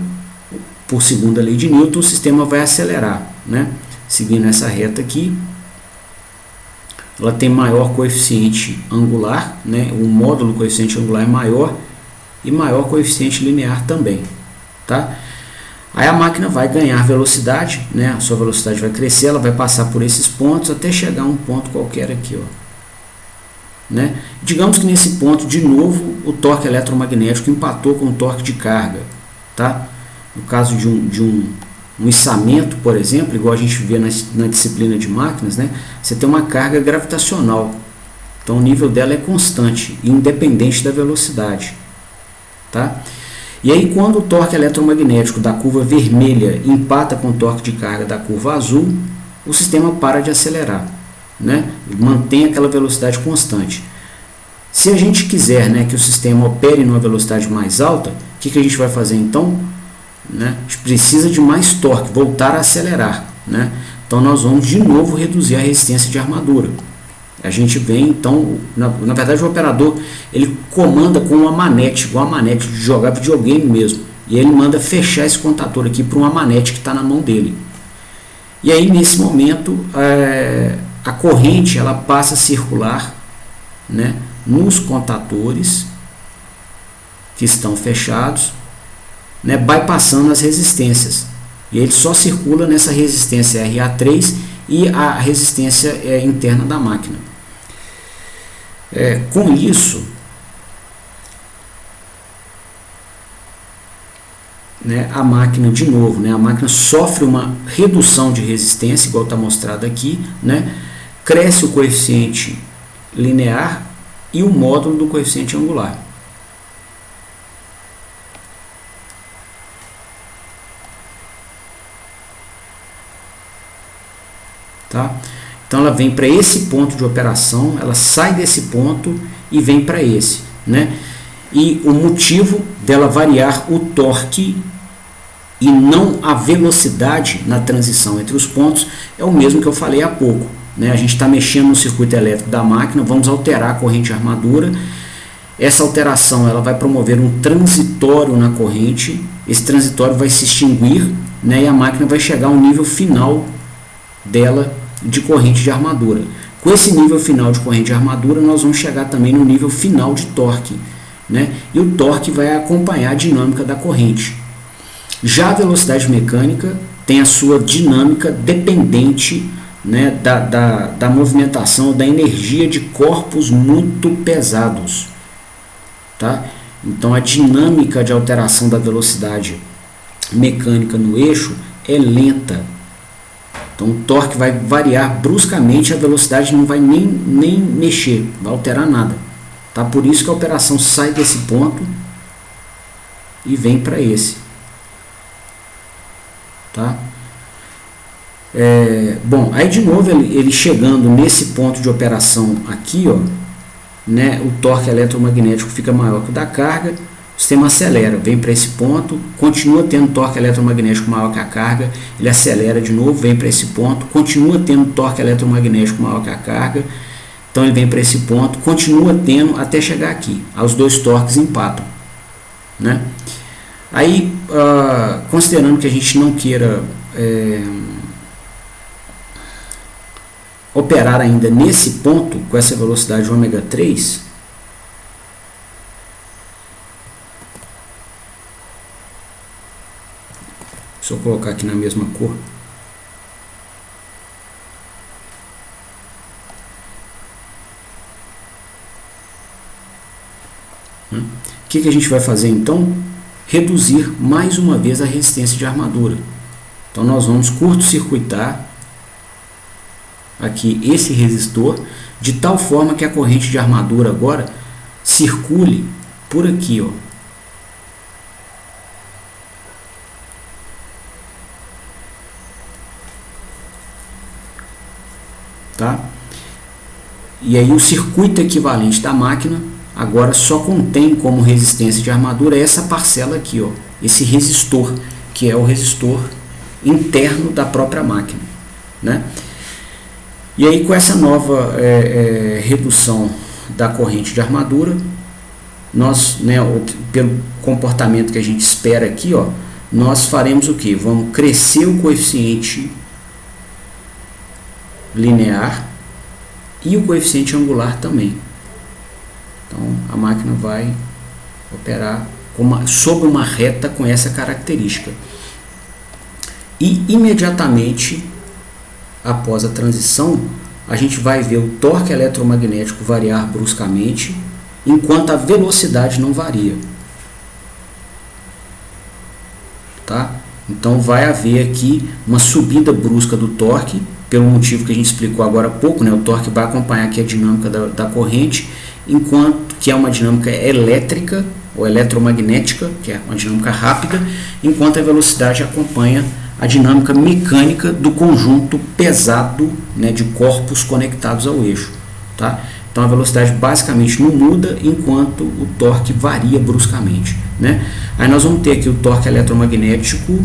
por segunda lei de Newton, o sistema vai acelerar. Né? Seguindo essa reta aqui, ela tem maior coeficiente angular, né? O módulo coeficiente angular é maior e maior coeficiente linear também. Tá? Aí a máquina vai ganhar velocidade, né? A sua velocidade vai crescer, ela vai passar por esses pontos até chegar a um ponto qualquer aqui. Ó. Né? Digamos que nesse ponto, de novo, o torque eletromagnético empatou com o torque de carga. Tá? No caso de um içamento, por exemplo, igual a gente vê na disciplina de máquinas, né? Você tem uma carga gravitacional. Então o nível dela é constante, independente da velocidade. Tá? E aí, quando o torque eletromagnético da curva vermelha empata com o torque de carga da curva azul, o sistema para de acelerar, né? Mantém aquela velocidade constante. Se a gente quiser, né, que o sistema opere numa velocidade mais alta, o que a gente vai fazer então? Né? A gente precisa de mais torque, voltar a acelerar, né? Então nós vamos de novo reduzir a resistência de armadura. A gente vem então, na verdade o operador ele comanda com uma manete, igual a manete de jogar videogame mesmo, e ele manda fechar esse contador aqui para uma manete que está na mão dele. E aí nesse momento a corrente ela passa a circular, né, nos contadores que estão fechados, né, bypassando as resistências. E ele só circula nessa resistência RA3 e a resistência interna da máquina. Com isso, né, a máquina, de novo, né, a máquina sofre uma redução de resistência, igual está mostrado aqui, né, cresce o coeficiente linear e o módulo do coeficiente angular. Tá? Então ela vem para esse ponto de operação, ela sai desse ponto e vem para esse, né? E o motivo dela variar o torque e não a velocidade na transição entre os pontos é o mesmo que eu falei há pouco, né? A gente está mexendo no circuito elétrico da máquina, vamos alterar a corrente de armadura. Essa alteração ela vai promover um transitório na corrente, esse transitório vai se extinguir, né? E a máquina vai chegar ao nível final dela de corrente de armadura. Com esse nível final de corrente de armadura, nós vamos chegar também no nível final de torque, né? E o torque vai acompanhar a dinâmica da corrente. Já a velocidade mecânica tem a sua dinâmica dependente, né, da movimentação, da energia de corpos muito pesados. Tá? Então a dinâmica de alteração da velocidade mecânica no eixo é lenta. Então o torque vai variar bruscamente, a velocidade não vai nem mexer, não vai alterar nada. Tá? Por isso que a operação sai desse ponto e vem para esse. Tá? Bom, aí de novo ele chegando nesse ponto de operação aqui, ó, né, o torque eletromagnético fica maior que o da carga, o sistema acelera, vem para esse ponto, continua tendo torque eletromagnético maior que a carga, ele acelera de novo, vem para esse ponto, continua tendo torque eletromagnético maior que a carga, então ele vem para esse ponto, continua tendo até chegar aqui, os dois torques empatam, né? Aí, considerando que a gente não queira operar ainda nesse ponto com essa velocidade ômega 3, deixa eu colocar aqui na mesma cor. O que a gente vai fazer então? Reduzir mais uma vez a resistência de armadura. Então nós vamos curto-circuitar aqui esse resistor de tal forma que a corrente de armadura agora circule por aqui, ó. Tá? E aí o circuito equivalente da máquina agora só contém como resistência de armadura essa parcela aqui, ó, esse resistor, que é o resistor interno da própria máquina, né? E aí com essa nova redução da corrente de armadura, nós, né, pelo comportamento que a gente espera aqui, ó, nós faremos o que? Vamos crescer o coeficiente linear e o coeficiente angular também. Então a máquina vai operar sob uma reta com essa característica. E imediatamente após a transição, a gente vai ver o torque eletromagnético variar bruscamente, enquanto a velocidade não varia. Tá? Então vai haver aqui uma subida brusca do torque, pelo motivo que a gente explicou agora há pouco, né? O torque vai acompanhar aqui a dinâmica da corrente, enquanto que é uma dinâmica elétrica, ou eletromagnética, que é uma dinâmica rápida, enquanto a velocidade acompanha a dinâmica mecânica do conjunto pesado, né, de corpos conectados ao eixo. Tá? Então a velocidade basicamente não muda, enquanto o torque varia bruscamente. Né? Aí nós vamos ter aqui o torque eletromagnético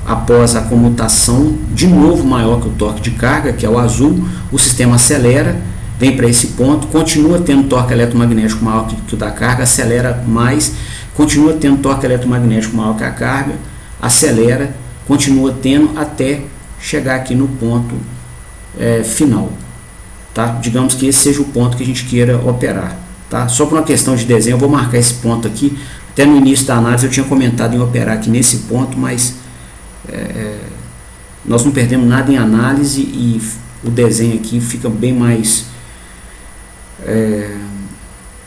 após a comutação, de novo maior que o torque de carga, que é o azul. O sistema acelera, vem para esse ponto, continua tendo torque eletromagnético maior que o da carga, acelera mais, continua tendo torque eletromagnético maior que a carga, acelera, continua tendo até chegar aqui no ponto final. Tá? Digamos que esse seja o ponto que a gente queira operar. Tá? Só por uma questão de desenho, eu vou marcar esse ponto aqui. Até no início da análise eu tinha comentado em operar aqui nesse ponto, mas nós não perdemos nada em análise e o desenho aqui fica bem mais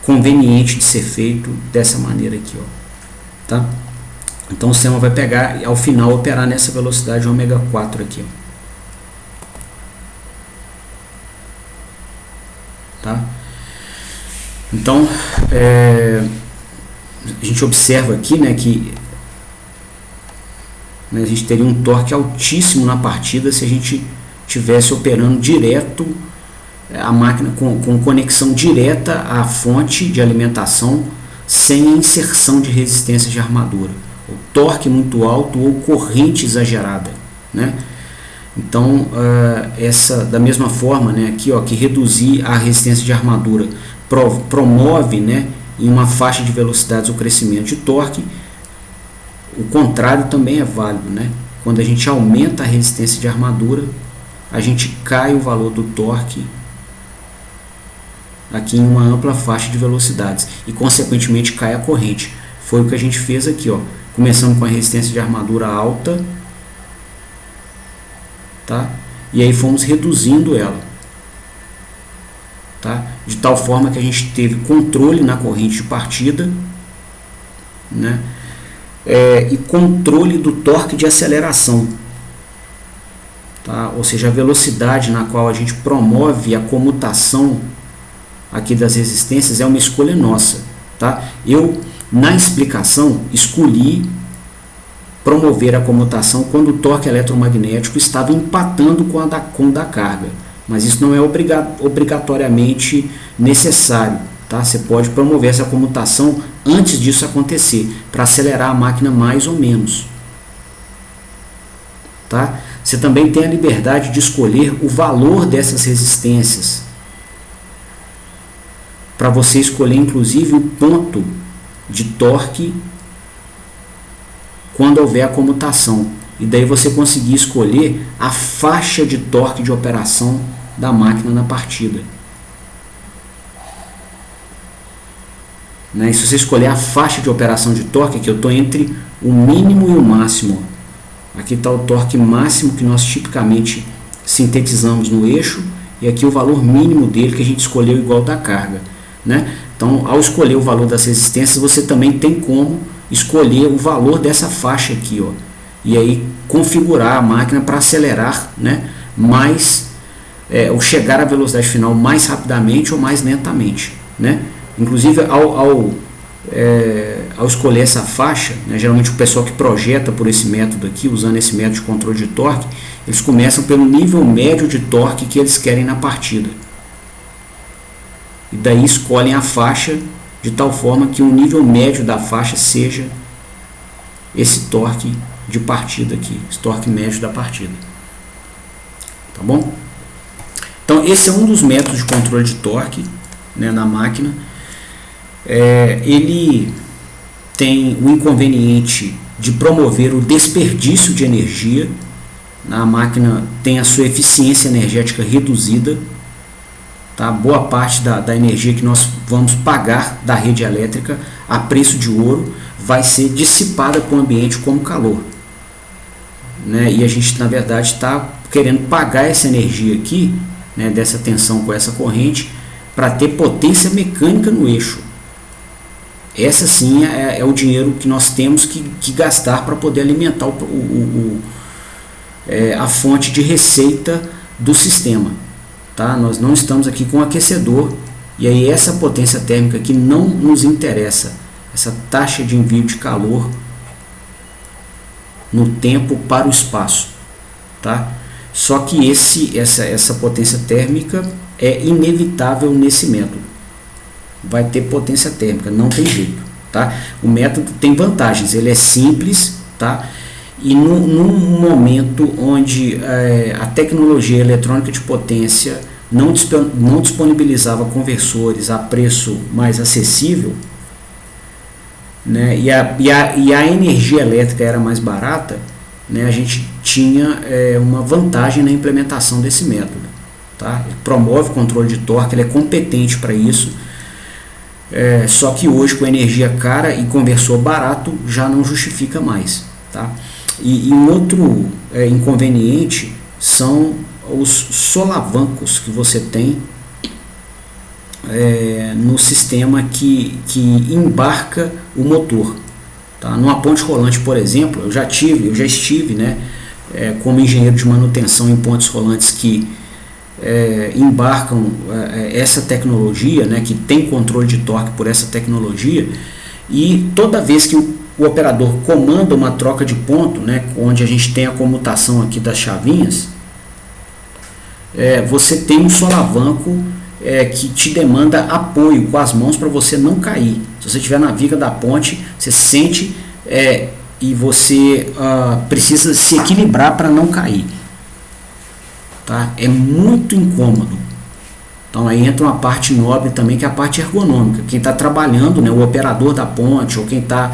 conveniente de ser feito dessa maneira aqui. Ó. Tá? Então o sistema vai pegar e ao final operar nessa velocidade ômega 4 aqui. Ó. Tá? Então a gente observa aqui, né, que a gente teria um torque altíssimo na partida se a gente tivesse operando direto a máquina com conexão direta à fonte de alimentação sem inserção de resistência de armadura, ou torque muito alto ou corrente exagerada, né? Então da mesma forma, né, aqui, ó, que reduzir a resistência de armadura promove, né, em uma faixa de velocidades o crescimento de torque, o contrário também é válido, né? Quando a gente aumenta a resistência de armadura, a gente cai o valor do torque aqui em uma ampla faixa de velocidades e consequentemente cai a corrente. Foi o que a gente fez aqui, ó. Começando com a resistência de armadura alta, tá? E aí fomos reduzindo ela, tá? De tal forma que a gente teve controle na corrente de partida, né? E controle do torque de aceleração, tá? Ou seja, a velocidade na qual a gente promove a comutação aqui das resistências é uma escolha nossa, tá? Eu, na explicação, escolhi promover a comutação quando o torque eletromagnético estava empatando com o da carga, mas isso não é obrigatoriamente necessário, tá? Você pode promover essa comutação antes disso acontecer, para acelerar a máquina mais ou menos, tá? Você também tem a liberdade de escolher o valor dessas resistências, para você escolher inclusive o ponto de torque quando houver a comutação, e daí você conseguir escolher a faixa de torque de operação da máquina na partida, né? E se você escolher a faixa de operação de torque, que eu estou entre o mínimo e o máximo, aqui está o torque máximo que nós tipicamente sintetizamos no eixo, e aqui o valor mínimo dele que a gente escolheu igual da carga, né? Então, ao escolher o valor das resistências, você também tem como escolher o valor dessa faixa aqui, ó, e aí configurar a máquina para acelerar, né, mais, ou chegar à velocidade final mais rapidamente ou mais lentamente, né? Inclusive ao escolher essa faixa, né, geralmente o pessoal que projeta por esse método aqui, usando esse método de controle de torque, eles começam pelo nível médio de torque que eles querem na partida, e daí escolhem a faixa de tal forma que o nível médio da faixa seja esse torque de partida aqui, esse torque médio da partida. Tá bom? Então esse é um dos métodos de controle de torque, né, na máquina. Ele tem o inconveniente de promover o desperdício de energia. A máquina tem a sua eficiência energética reduzida. Tá? Boa parte da energia que nós vamos pagar da rede elétrica a preço de ouro vai ser dissipada para o ambiente como calor, né? E a gente na verdade está querendo pagar essa energia aqui, né, dessa tensão com essa corrente, para ter potência mecânica no eixo. Essa sim é o dinheiro que nós temos que gastar para poder alimentar a fonte de receita do sistema. Tá? Nós não estamos aqui com aquecedor, e aí essa potência térmica aqui não nos interessa. essa taxa de envio de calor no tempo para o espaço, tá? Só que essa potência térmica é inevitável nesse método. Vai ter potência térmica, não tem jeito, tá? O método tem vantagens, ele é simples, tá? E num momento onde a tecnologia eletrônica de potência não disponibilizava conversores a preço mais acessível, né, e a energia elétrica era mais barata, né, a gente tinha uma vantagem na implementação desse método. Tá? Ele promove o controle de torque, ele é competente para isso, só que hoje com energia cara e conversor barato já não justifica mais. Tá? E um outro inconveniente são os solavancos que você tem no sistema que embarca o motor. Tá? Numa ponte rolante, por exemplo, eu já estive, né, como engenheiro de manutenção em pontes rolantes que embarcam essa tecnologia, né, que tem controle de torque por essa tecnologia, e toda vez que o operador comanda uma troca de ponto, né, onde a gente tem a comutação aqui das chavinhas, você tem um solavanco que te demanda apoio com as mãos para você não cair. Se você estiver na viga da ponte, você sente e você precisa se equilibrar para não cair. Tá? É muito incômodo. Então aí entra uma parte nobre também, que é a parte ergonômica. Quem está trabalhando, né, o operador da ponte, ou quem está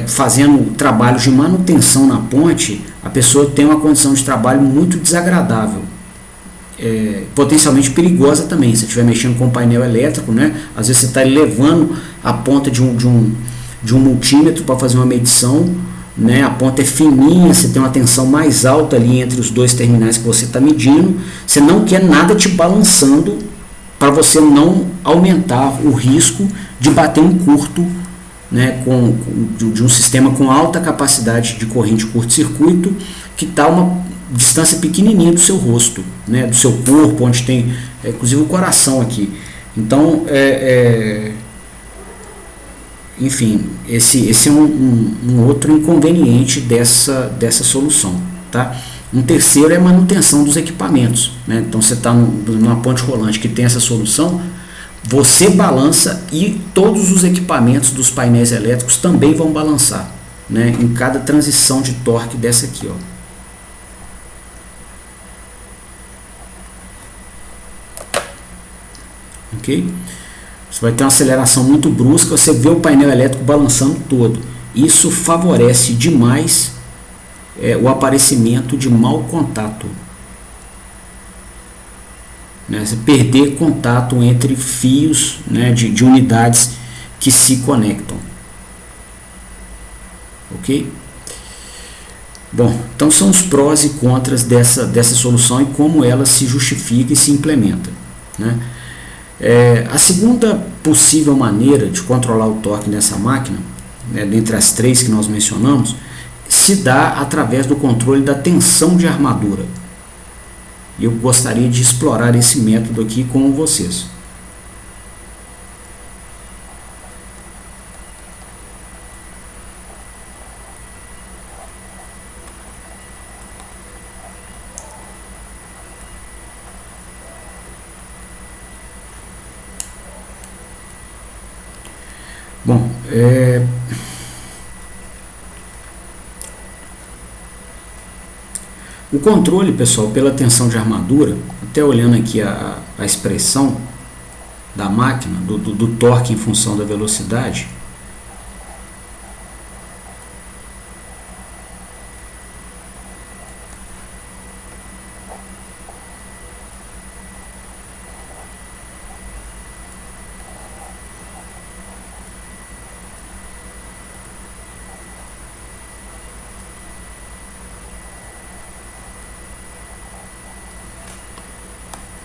fazendo trabalhos de manutenção na ponte, a pessoa tem uma condição de trabalho muito desagradável, potencialmente perigosa também. Se você estiver mexendo com um painel elétrico, né, às vezes você está levando a ponta de um multímetro para fazer uma medição, né, a ponta é fininha, você tem uma tensão mais alta ali entre os dois terminais que você está medindo, você não quer nada te balançando para você não aumentar o risco de bater um curto, né, de um sistema com alta capacidade de corrente curto-circuito, que está uma distância pequenininha do seu rosto, né, do seu corpo, onde tem inclusive o coração aqui. Então, enfim, esse é um outro inconveniente dessa solução. Tá? Um terceiro é a manutenção dos equipamentos. Né? Então, você está numa ponte rolante que tem essa solução, você balança e todos os equipamentos dos painéis elétricos também vão balançar, né, em cada transição de torque dessa aqui. Ó. Ok? Você vai ter uma aceleração muito brusca, você vê o painel elétrico balançando todo. Isso favorece demais o aparecimento de mau contato. Né? Você perder contato entre fios, né, de unidades que se conectam. Ok? Bom, então são os prós e contras dessa solução e como ela se justifica e se implementa. Né? A segunda possível maneira de controlar o torque nessa máquina, né, dentre as três que nós mencionamos, se dá através do controle da tensão de armadura. E eu gostaria de explorar esse método aqui com vocês. Bom, o controle, pessoal, pela tensão de armadura, até olhando aqui a expressão da máquina, do torque em função da velocidade,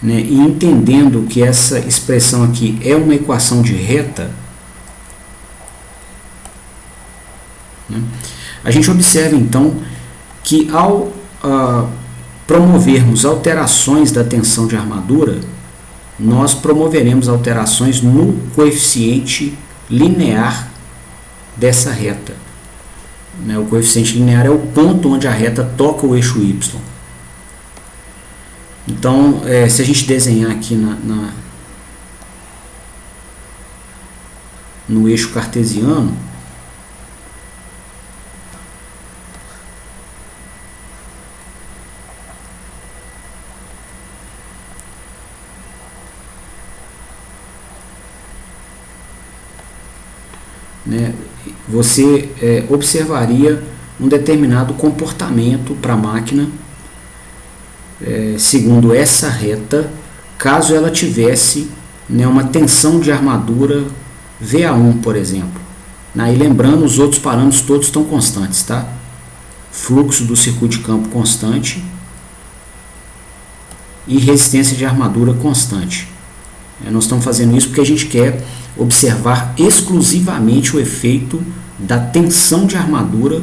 né, e entendendo que essa expressão aqui é uma equação de reta, né, a gente observa então que ao promovermos alterações da tensão de armadura, nós promoveremos alterações no coeficiente linear dessa reta. O coeficiente linear é o ponto onde a reta toca o eixo Y. Então, se a gente desenhar aqui no eixo cartesiano, você observaria um determinado comportamento para a máquina segundo essa reta, caso ela tivesse uma tensão de armadura VA1, por exemplo. E lembrando, os outros parâmetros todos estão constantes, tá? Fluxo do circuito de campo constante e resistência de armadura constante. Nós estamos fazendo isso porque a gente quer observar exclusivamente o efeito da tensão de armadura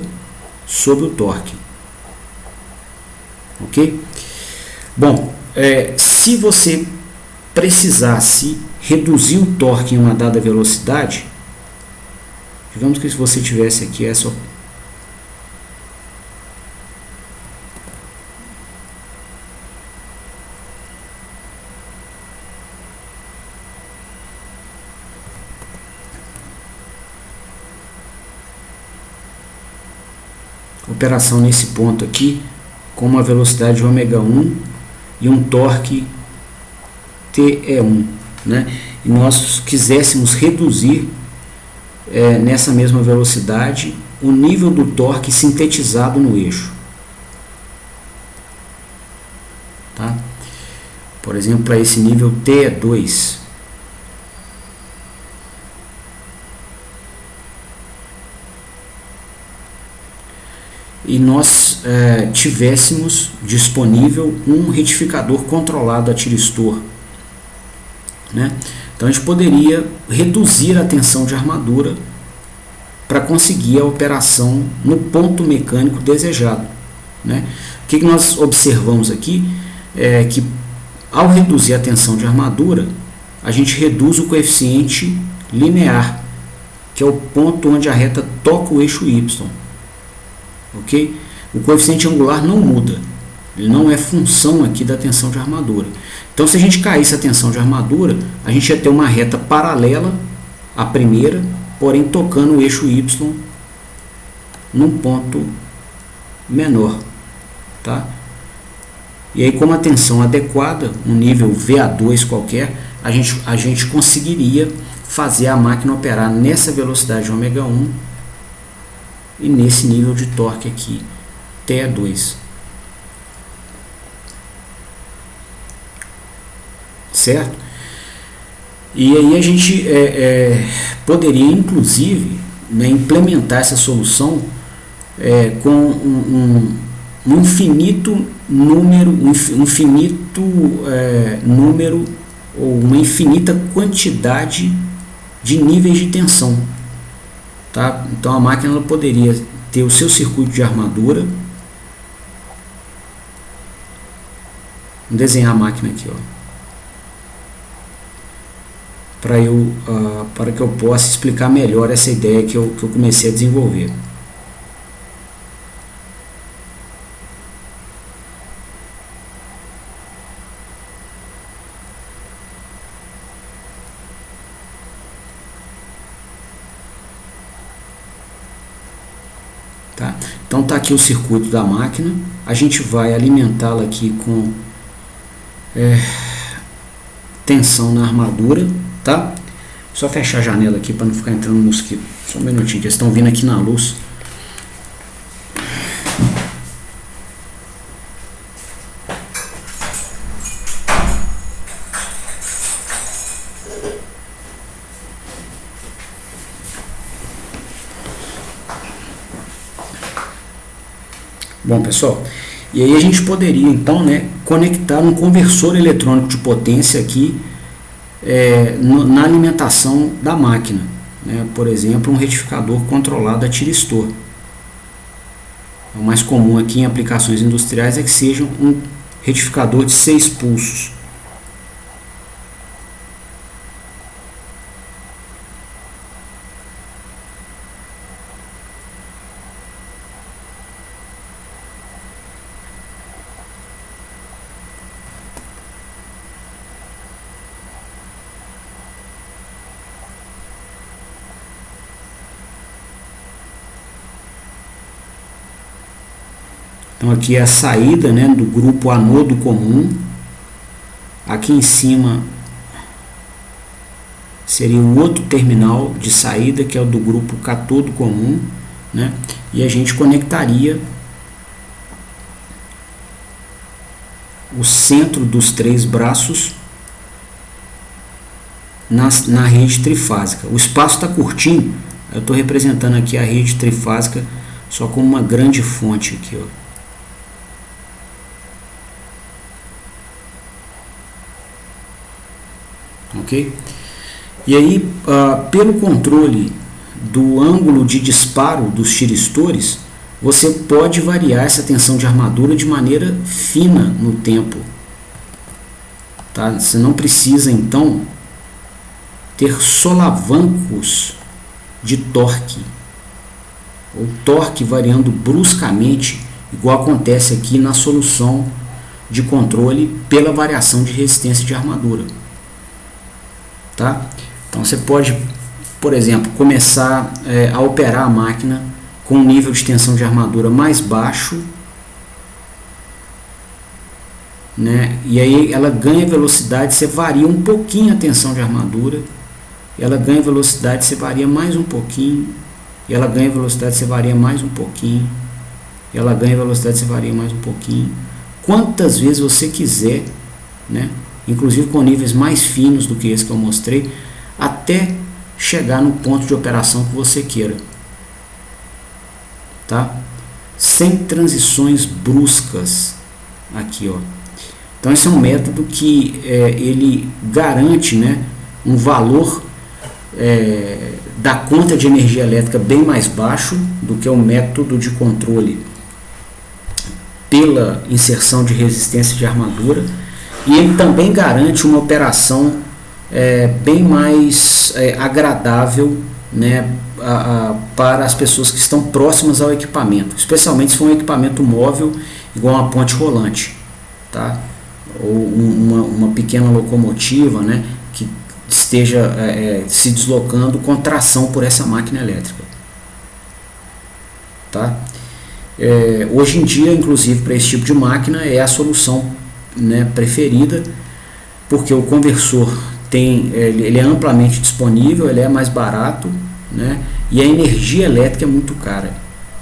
sobre o torque. Ok? Bom, se você precisasse reduzir o torque em uma dada velocidade, digamos que se você tivesse aqui essa operação nesse ponto aqui, com uma velocidade de ω1 e um torque TE1, e nós quiséssemos reduzir nessa mesma velocidade o nível do torque sintetizado no eixo, tá? Por exemplo, para esse nível TE2, e nós tivéssemos disponível um retificador controlado a tiristor, Então a gente poderia reduzir a tensão de armadura para conseguir a operação no ponto mecânico desejado, O que nós observamos aqui é que ao reduzir a tensão de armadura, a gente reduz o coeficiente linear, que é o ponto onde a reta toca o eixo Y. Ok? O coeficiente angular não muda, ele não é função aqui da tensão de armadura. Então, se a gente caísse a tensão de armadura, a gente ia ter uma reta paralela à primeira, porém tocando o eixo Y num ponto menor, tá? E aí, com uma tensão adequada, um nível VA2 qualquer, a gente conseguiria fazer a máquina operar nessa velocidade ω1 e nesse nível de torque aqui, TE2. Certo? E aí a gente poderia, inclusive, implementar essa solução com um infinito número, ou uma infinita quantidade de níveis de tensão. Tá? Então a máquina ela poderia ter o seu circuito de armadura. Vou desenhar a máquina aqui, para que eu possa explicar melhor essa ideia que eu comecei a desenvolver. Tá? Então está aqui o circuito da máquina, a gente vai alimentá-la aqui com tensão na armadura, tá? Só fechar a janela aqui para não ficar entrando mosquito. Só um minutinho, eles estão vindo aqui na luz. Bom, pessoal, e aí a gente poderia então conectar um conversor eletrônico de potência aqui na alimentação da máquina, por exemplo, um retificador controlado a tiristor. O mais comum aqui em aplicações industriais é que seja um retificador de 6 pulsos. Então aqui é a saída, né, do grupo anodo comum. Aqui em cima seria o outro terminal de saída, que é o do grupo cátodo comum, né? E a gente conectaria o centro dos 3 braços na rede trifásica. O espaço está curtinho, eu estou representando aqui a rede trifásica só com uma grande fonte aqui, ó. Ok? E aí, pelo controle do ângulo de disparo dos tiristores, você pode variar essa tensão de armadura de maneira fina no tempo. Tá? Você não precisa, então, ter solavancos de torque, ou torque variando bruscamente, igual acontece aqui na solução de controle pela variação de resistência de armadura. Tá? Então você pode, por exemplo, começar a operar a máquina com um nível de tensão de armadura mais baixo, né? E aí ela ganha velocidade, você varia um pouquinho a tensão de armadura, ela ganha velocidade, você varia mais um pouquinho, e ela ganha velocidade, você varia mais um pouquinho, e ela ganha velocidade, você varia mais um pouquinho, quantas vezes você quiser, né? Inclusive com níveis mais finos do que esse que eu mostrei, até chegar no ponto de operação que você queira, tá? Sem transições bruscas aqui, ó. Então esse é um método que ele garante, né, um valor da conta de energia elétrica bem mais baixo do que o método de controle pela inserção de resistência de armadura. E ele também garante uma operação bem mais agradável, né, para as pessoas que estão próximas ao equipamento, especialmente se for um equipamento móvel, igual uma ponte rolante, tá? Ou uma pequena locomotiva, né, que esteja se deslocando com tração por essa máquina elétrica. Tá? Hoje em dia, inclusive, para esse tipo de máquina é a solução, né, preferida, porque o conversor ele é amplamente disponível, ele é mais barato, né, e a energia elétrica é muito cara.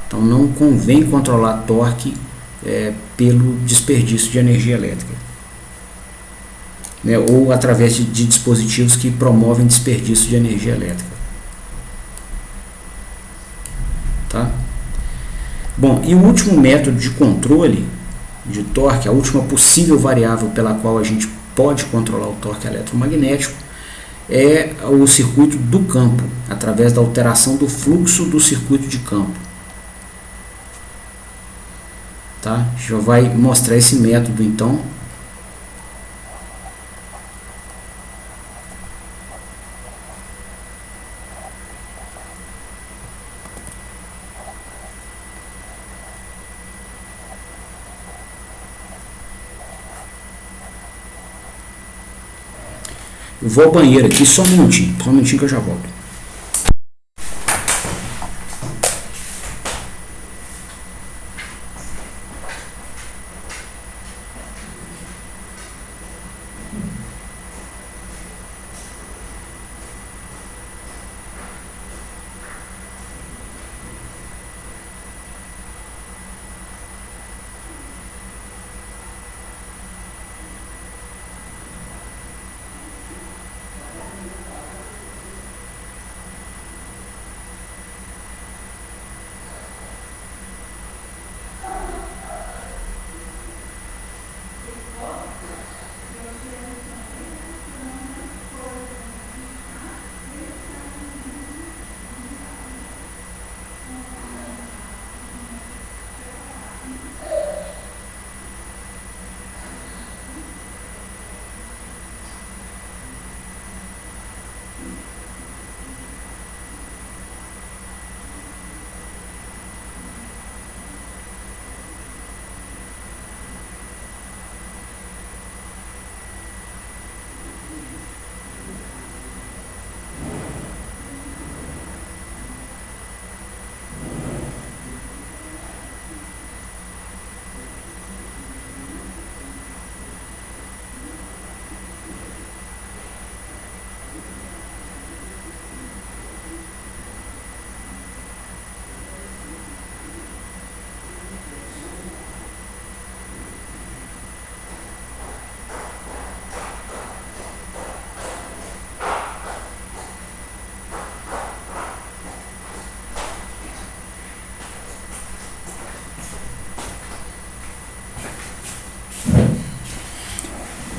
Então não convém controlar torque pelo desperdício de energia elétrica, né, ou através de dispositivos que promovem desperdício de energia elétrica. Tá? Bom, e o último método de controle de torque, a última possível variável pela qual a gente pode controlar o torque eletromagnético, é o circuito do campo, através da alteração do fluxo do circuito de campo. Tá? A gente já vai mostrar esse método então. Eu vou ao banheiro aqui, só um minutinho que eu já volto.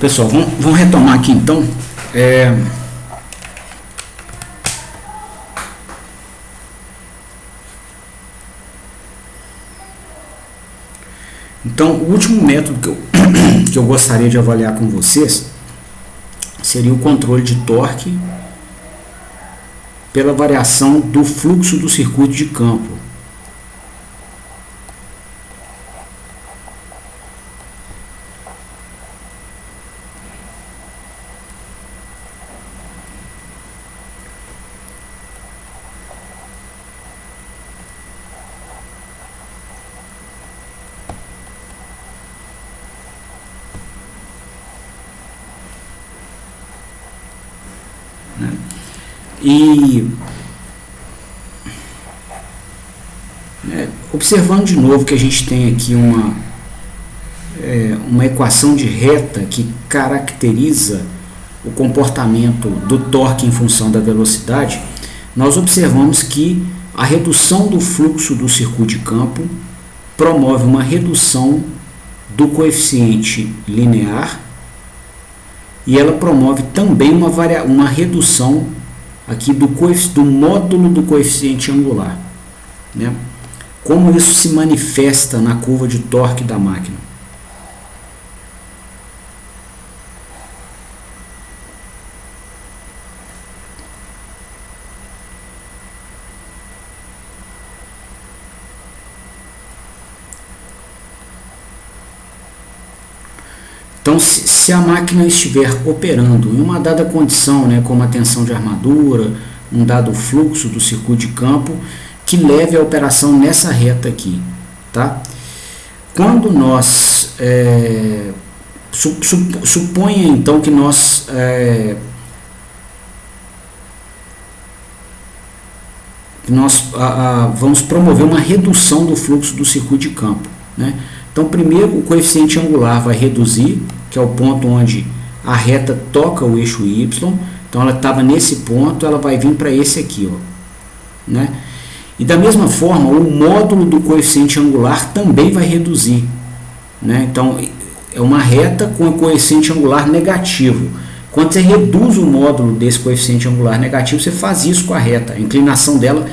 Pessoal, vamos retomar aqui então. Então, o último método que eu gostaria de avaliar com vocês seria o controle de torque pela variação do fluxo do circuito de campo. E observando de novo que a gente tem aqui uma equação de reta que caracteriza o comportamento do torque em função da velocidade, nós observamos que a redução do fluxo do circuito de campo promove uma redução do coeficiente linear e ela promove também uma redução aqui do módulo do coeficiente angular, né? Como isso se manifesta na curva de torque da máquina? Então, se a máquina estiver operando em uma dada condição, né, como a tensão de armadura, um dado fluxo do circuito de campo, que leve a operação nessa reta aqui, tá? Quando nós suponha então que nós vamos promover uma redução do fluxo do circuito de campo, né? Então, primeiro o coeficiente angular vai reduzir, que é o ponto onde a reta toca o eixo Y. Então, ela estava nesse ponto, ela vai vir para esse aqui, ó, né? E da mesma forma, o módulo do coeficiente angular também vai reduzir, né? Então, é uma reta com o coeficiente angular negativo. Quando você reduz o módulo desse coeficiente angular negativo, você faz isso com a reta. A inclinação dela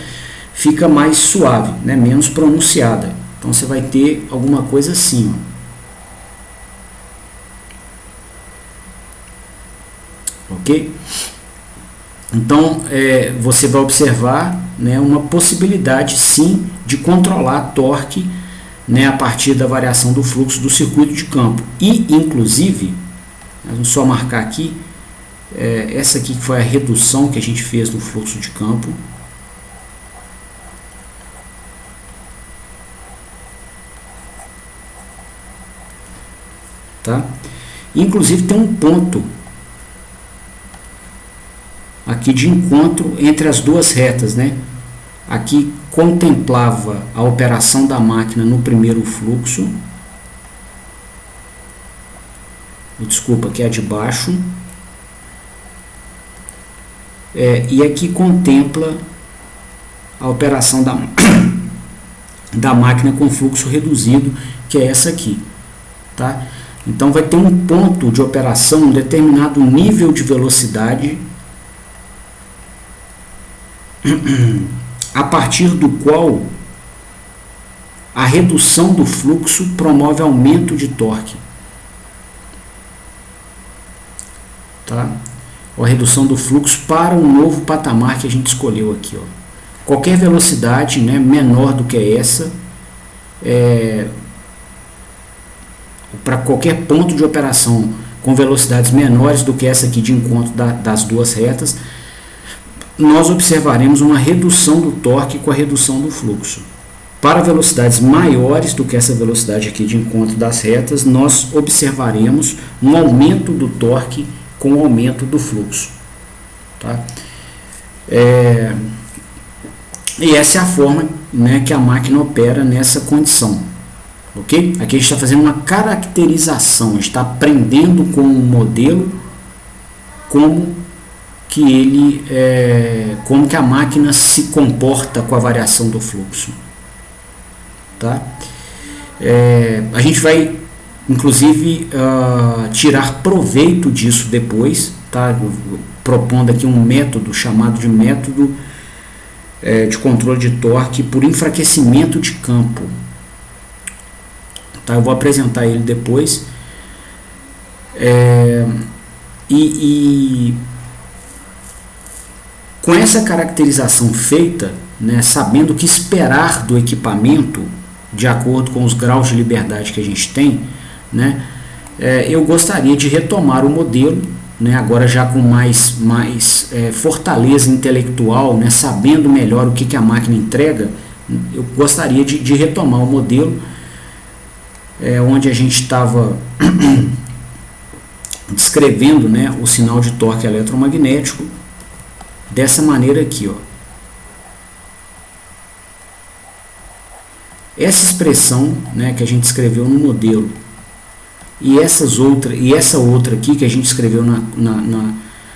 fica mais suave, né? Menos pronunciada. Então, você vai ter alguma coisa assim, ó. Ok? Então, você vai observar, né, uma possibilidade, sim, de controlar torque, né, a partir da variação do fluxo do circuito de campo. E, inclusive, vamos só marcar aqui, essa aqui que foi a redução que a gente fez no fluxo de campo. Tá? Inclusive tem um ponto aqui de encontro entre as duas retas, né? Aqui contemplava a operação da máquina no primeiro fluxo, desculpa, que é a de baixo, e aqui contempla a operação da máquina com fluxo reduzido, que é essa aqui, tá? Então vai ter um ponto de operação, um determinado nível de velocidade, a partir do qual a redução do fluxo promove aumento de torque, tá? Ou a redução do fluxo para um novo patamar que a gente escolheu aqui, ó. Qualquer velocidade, né, menor do que essa, para qualquer ponto de operação com velocidades menores do que essa aqui de encontro das duas retas, nós observaremos uma redução do torque com a redução do fluxo. Para velocidades maiores do que essa velocidade aqui de encontro das retas, nós observaremos um aumento do torque com o aumento do fluxo, tá? E essa é a forma, né, que a máquina opera nessa condição. Ok? Aqui a gente está fazendo uma caracterização, a gente está aprendendo com o modelo como que a máquina se comporta com a variação do fluxo, tá? A gente vai inclusive tirar proveito disso depois, tá? Propondo aqui um método chamado de método de controle de torque por enfraquecimento de campo. Tá? Eu vou apresentar ele depois. E com essa caracterização feita, né, sabendo o que esperar do equipamento, de acordo com os graus de liberdade que a gente tem, né, eu gostaria de retomar o modelo, né, agora já com mais fortaleza intelectual, né, sabendo melhor o que a máquina entrega. Eu gostaria de retomar o modelo onde a gente estava descrevendo, né, o sinal de torque eletromagnético dessa maneira aqui, ó. Essa expressão, né, que a gente escreveu no modelo e essa outra aqui que a gente escreveu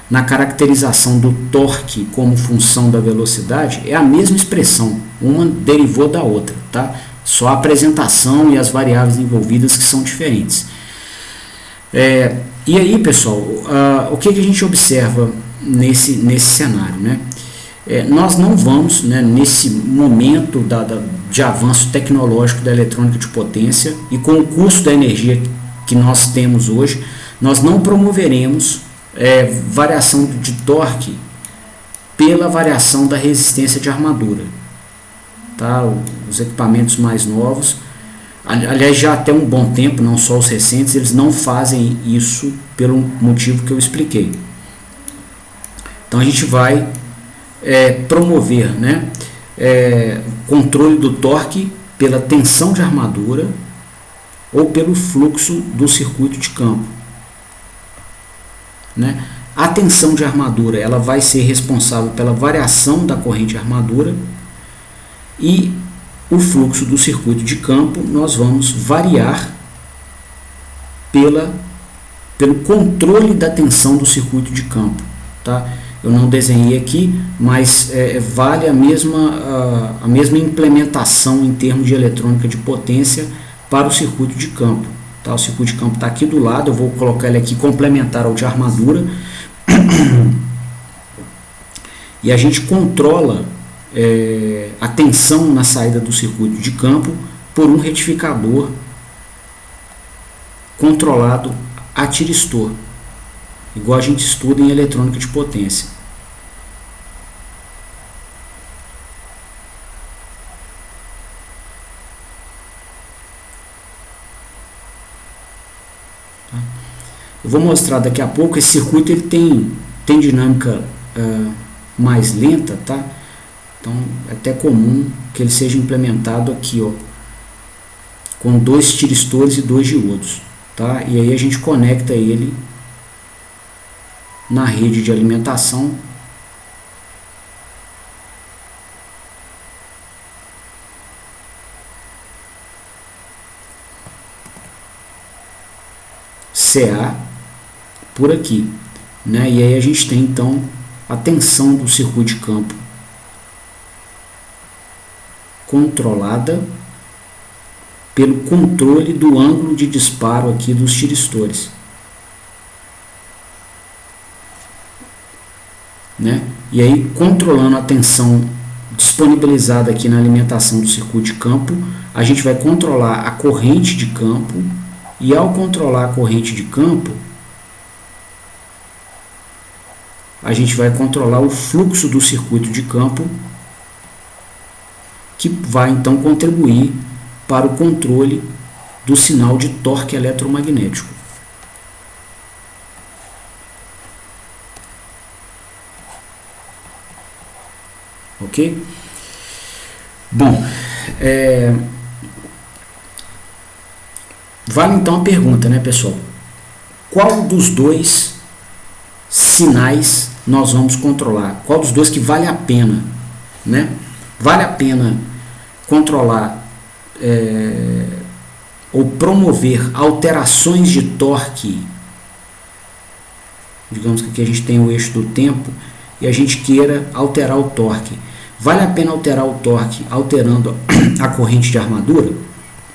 na caracterização do torque como função da velocidade é a mesma expressão, uma derivou da outra, tá? Só a apresentação e as variáveis envolvidas que são diferentes. E aí, pessoal, o que a gente observa nesse cenário, né? Nós não vamos, né, nesse momento de avanço tecnológico da eletrônica de potência e com o custo da energia que nós temos hoje, nós não promoveremos variação de torque pela variação da resistência de armadura, tá? Os equipamentos mais novos, aliás, já até um bom tempo, não só os recentes, eles não fazem isso pelo motivo que eu expliquei. Então a gente vai promover, né, controle do torque pela tensão de armadura ou pelo fluxo do circuito de campo, né? A tensão de armadura ela vai ser responsável pela variação da corrente de armadura e o fluxo do circuito de campo nós vamos variar pelo controle da tensão do circuito de campo, tá? Eu não desenhei aqui, mas vale a mesma implementação em termos de eletrônica de potência para o circuito de campo, tá? O circuito de campo está aqui do lado, eu vou colocar ele aqui complementar ao de armadura e a gente controla a tensão na saída do circuito de campo por um retificador controlado a tiristor, igual a gente estuda em eletrônica de potência. Eu vou mostrar daqui a pouco. Esse circuito ele tem dinâmica mais lenta, tá? Então é até comum que ele seja implementado aqui, ó, com 2 tiristores e 2 diodos, tá? E aí a gente conecta ele na rede de alimentação CA por aqui, né? E aí a gente tem então a tensão do circuito de campo controlada pelo controle do ângulo de disparo aqui dos tiristores, né? E aí, controlando a tensão disponibilizada aqui na alimentação do circuito de campo, a gente vai controlar a corrente de campo, e ao controlar a corrente de campo, a gente vai controlar o fluxo do circuito de campo, que vai então contribuir para o controle do sinal de torque eletromagnético. Ok? Bom, vale então a pergunta, né, pessoal? Qual dos 2 sinais nós vamos controlar? Qual dos 2 que vale a pena, né? Vale a pena controlar ou promover alterações de torque? Digamos que aqui a gente tem o eixo do tempo e a gente queira alterar o torque. Vale a pena alterar o torque alterando a corrente de armadura?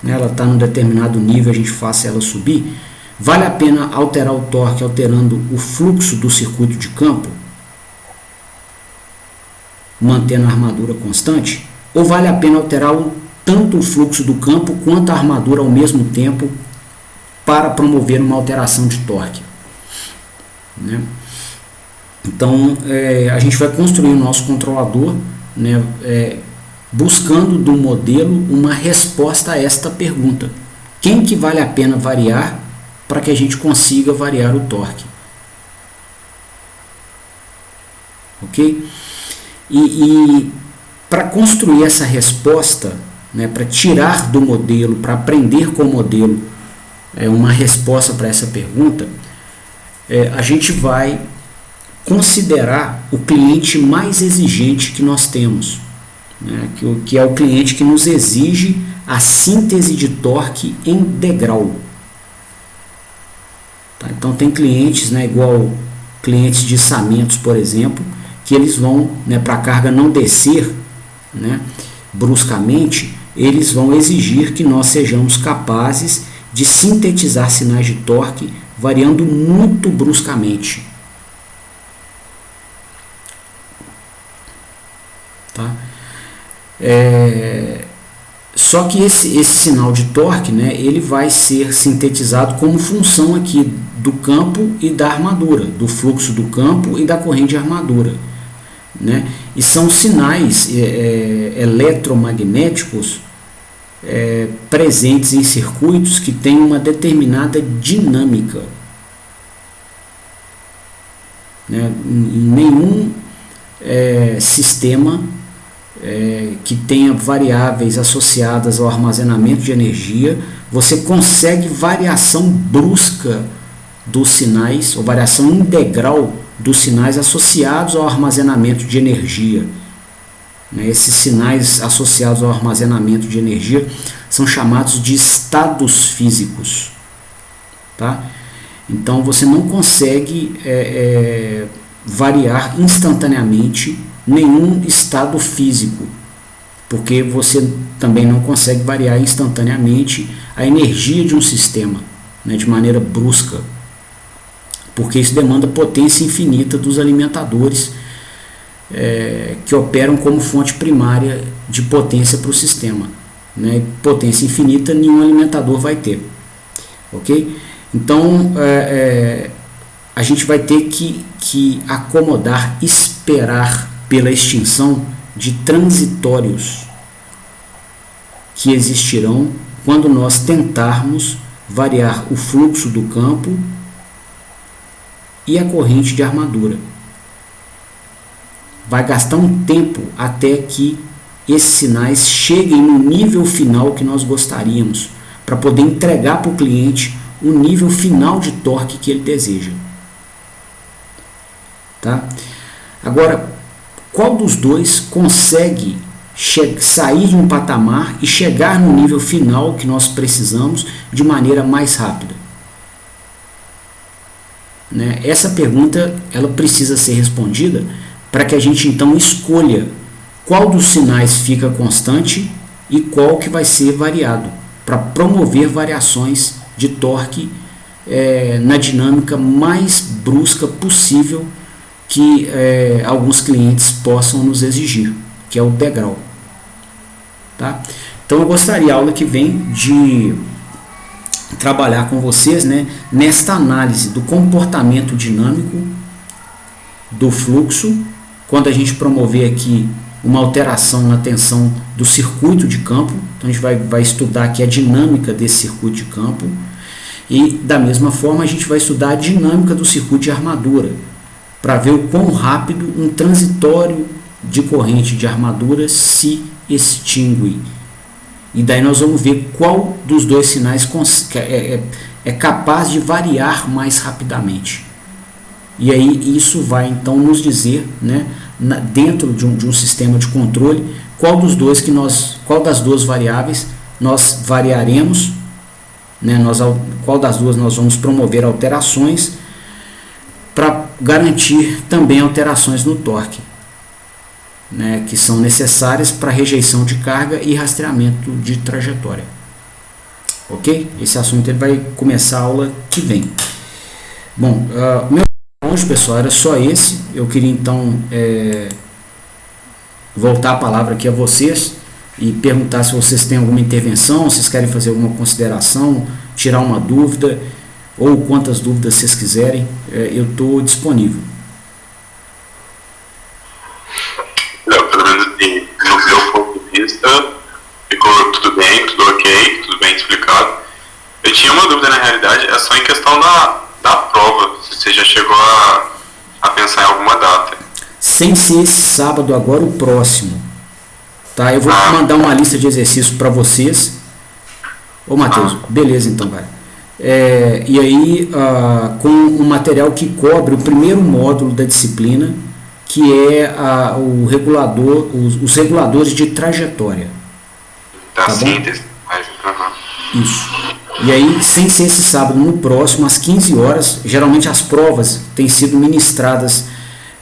né, ela está num determinado nível, a gente faça ela subir, vale a pena alterar o torque alterando o fluxo do circuito de campo, mantendo a armadura constante? Ou vale a pena alterar tanto o fluxo do campo quanto a armadura ao mesmo tempo para promover uma alteração de torque, né? Então, a gente vai construir o nosso controlador, né, buscando do modelo uma resposta a esta pergunta: quem que vale a pena variar para que a gente consiga variar o torque? Ok? E para construir essa resposta, né, para tirar do modelo, para aprender com o modelo uma resposta para essa pergunta, a gente vai considerar o cliente mais exigente que nós temos, né, que é o cliente que nos exige a síntese de torque em degrau. Tá? Então tem clientes, né, igual clientes de içamentos, por exemplo, que eles vão, né, para a carga não descer, né, bruscamente, eles vão exigir que nós sejamos capazes de sintetizar sinais de torque variando muito bruscamente. Tá? Só que esse sinal de torque, né, ele vai ser sintetizado como função aqui do campo e da armadura, do fluxo do campo e da corrente de armadura, né? E são sinais eletromagnéticos presentes em circuitos que têm uma determinada dinâmica, né? Em nenhum sistema que tenha variáveis associadas ao armazenamento de energia você consegue variação brusca dos sinais, ou variação integral dos sinais associados ao armazenamento de energia. Esses sinais associados ao armazenamento de energia são chamados de estados físicos. Tá? Então você não consegue variar instantaneamente nenhum estado físico, porque você também não consegue variar instantaneamente a energia de um sistema, né, de maneira brusca, porque isso demanda potência infinita dos alimentadores que operam como fonte primária de potência para o sistema, né? Potência infinita nenhum alimentador vai ter, ok? Então a gente vai ter que acomodar, esperar pela extinção de transitórios que existirão quando nós tentarmos variar o fluxo do campo e a corrente de armadura. Vai gastar um tempo até que esses sinais cheguem no nível final que nós gostaríamos, para poder entregar para o cliente o nível final de torque que ele deseja. Tá? Agora, qual dos dois consegue sair de um patamar e chegar no nível final que nós precisamos de maneira mais rápida? Né? Essa pergunta ela precisa ser respondida para que a gente então escolha qual dos sinais fica constante e qual que vai ser variado, para promover variações de torque na dinâmica mais brusca possível que alguns clientes possam nos exigir, que é o degrau. Tá? Então eu gostaria, a aula que vem, de trabalhar com vocês, né, nesta análise do comportamento dinâmico do fluxo, quando a gente promover aqui uma alteração na tensão do circuito de campo. Então a gente vai estudar aqui a dinâmica desse circuito de campo, e da mesma forma a gente vai estudar a dinâmica do circuito de armadura, para ver o quão rápido um transitório de corrente de armadura se extingue. E daí nós vamos ver qual dos dois sinais é capaz de variar mais rapidamente. E aí isso vai então nos dizer, né, dentro de um sistema de controle, qual das duas variáveis nós variaremos, né, qual das duas nós vamos promover alterações para garantir também alterações no torque, né, que são necessárias para rejeição de carga e rastreamento de trajetória. ok? Esse assunto ele vai começar a aula que vem. Bom, o meu hoje, pessoal, era só esse. Eu queria então voltar a palavra aqui a vocês e perguntar se vocês têm alguma intervenção, se vocês querem fazer alguma consideração, tirar uma dúvida ou quantas dúvidas vocês quiserem, eu estou disponível. Pelo menos assim, no meu ponto de vista, ficou tudo bem, tudo ok, tudo bem explicado. Eu tinha uma dúvida, na realidade, é só em questão da prova, se você já chegou a pensar em alguma data. Sem ser esse sábado agora, o próximo. Tá? Eu vou mandar uma lista de exercícios para vocês. Ô, Matheus, beleza então, cara. E aí, com um material que cobre o primeiro módulo da disciplina, que é o regulador, os reguladores de trajetória. Da síntese. Isso. E aí, sem ser esse sábado, no próximo, às 15 horas, geralmente as provas têm sido ministradas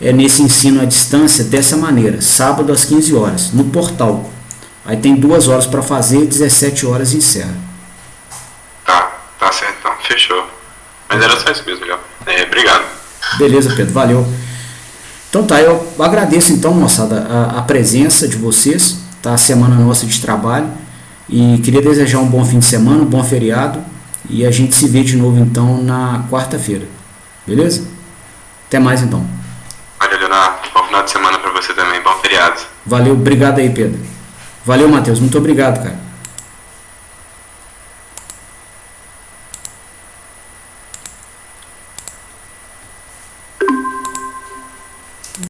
nesse ensino à distância dessa maneira, sábado às 15 horas, no portal. Aí tem 2 horas para fazer, 17 horas encerra. Tá certo, então, fechou. Mas era só isso mesmo, Léo. Obrigado. Beleza, Pedro, valeu. Então tá, eu agradeço então, moçada, a presença de vocês, tá? A semana nossa de trabalho. E queria desejar um bom fim de semana, um bom feriado. E a gente se vê de novo então na quarta-feira. Beleza? Até mais então. Valeu, Leonardo. Bom final de semana pra você também. Bom feriado. Valeu, obrigado aí, Pedro. Valeu, Matheus. Muito obrigado, cara.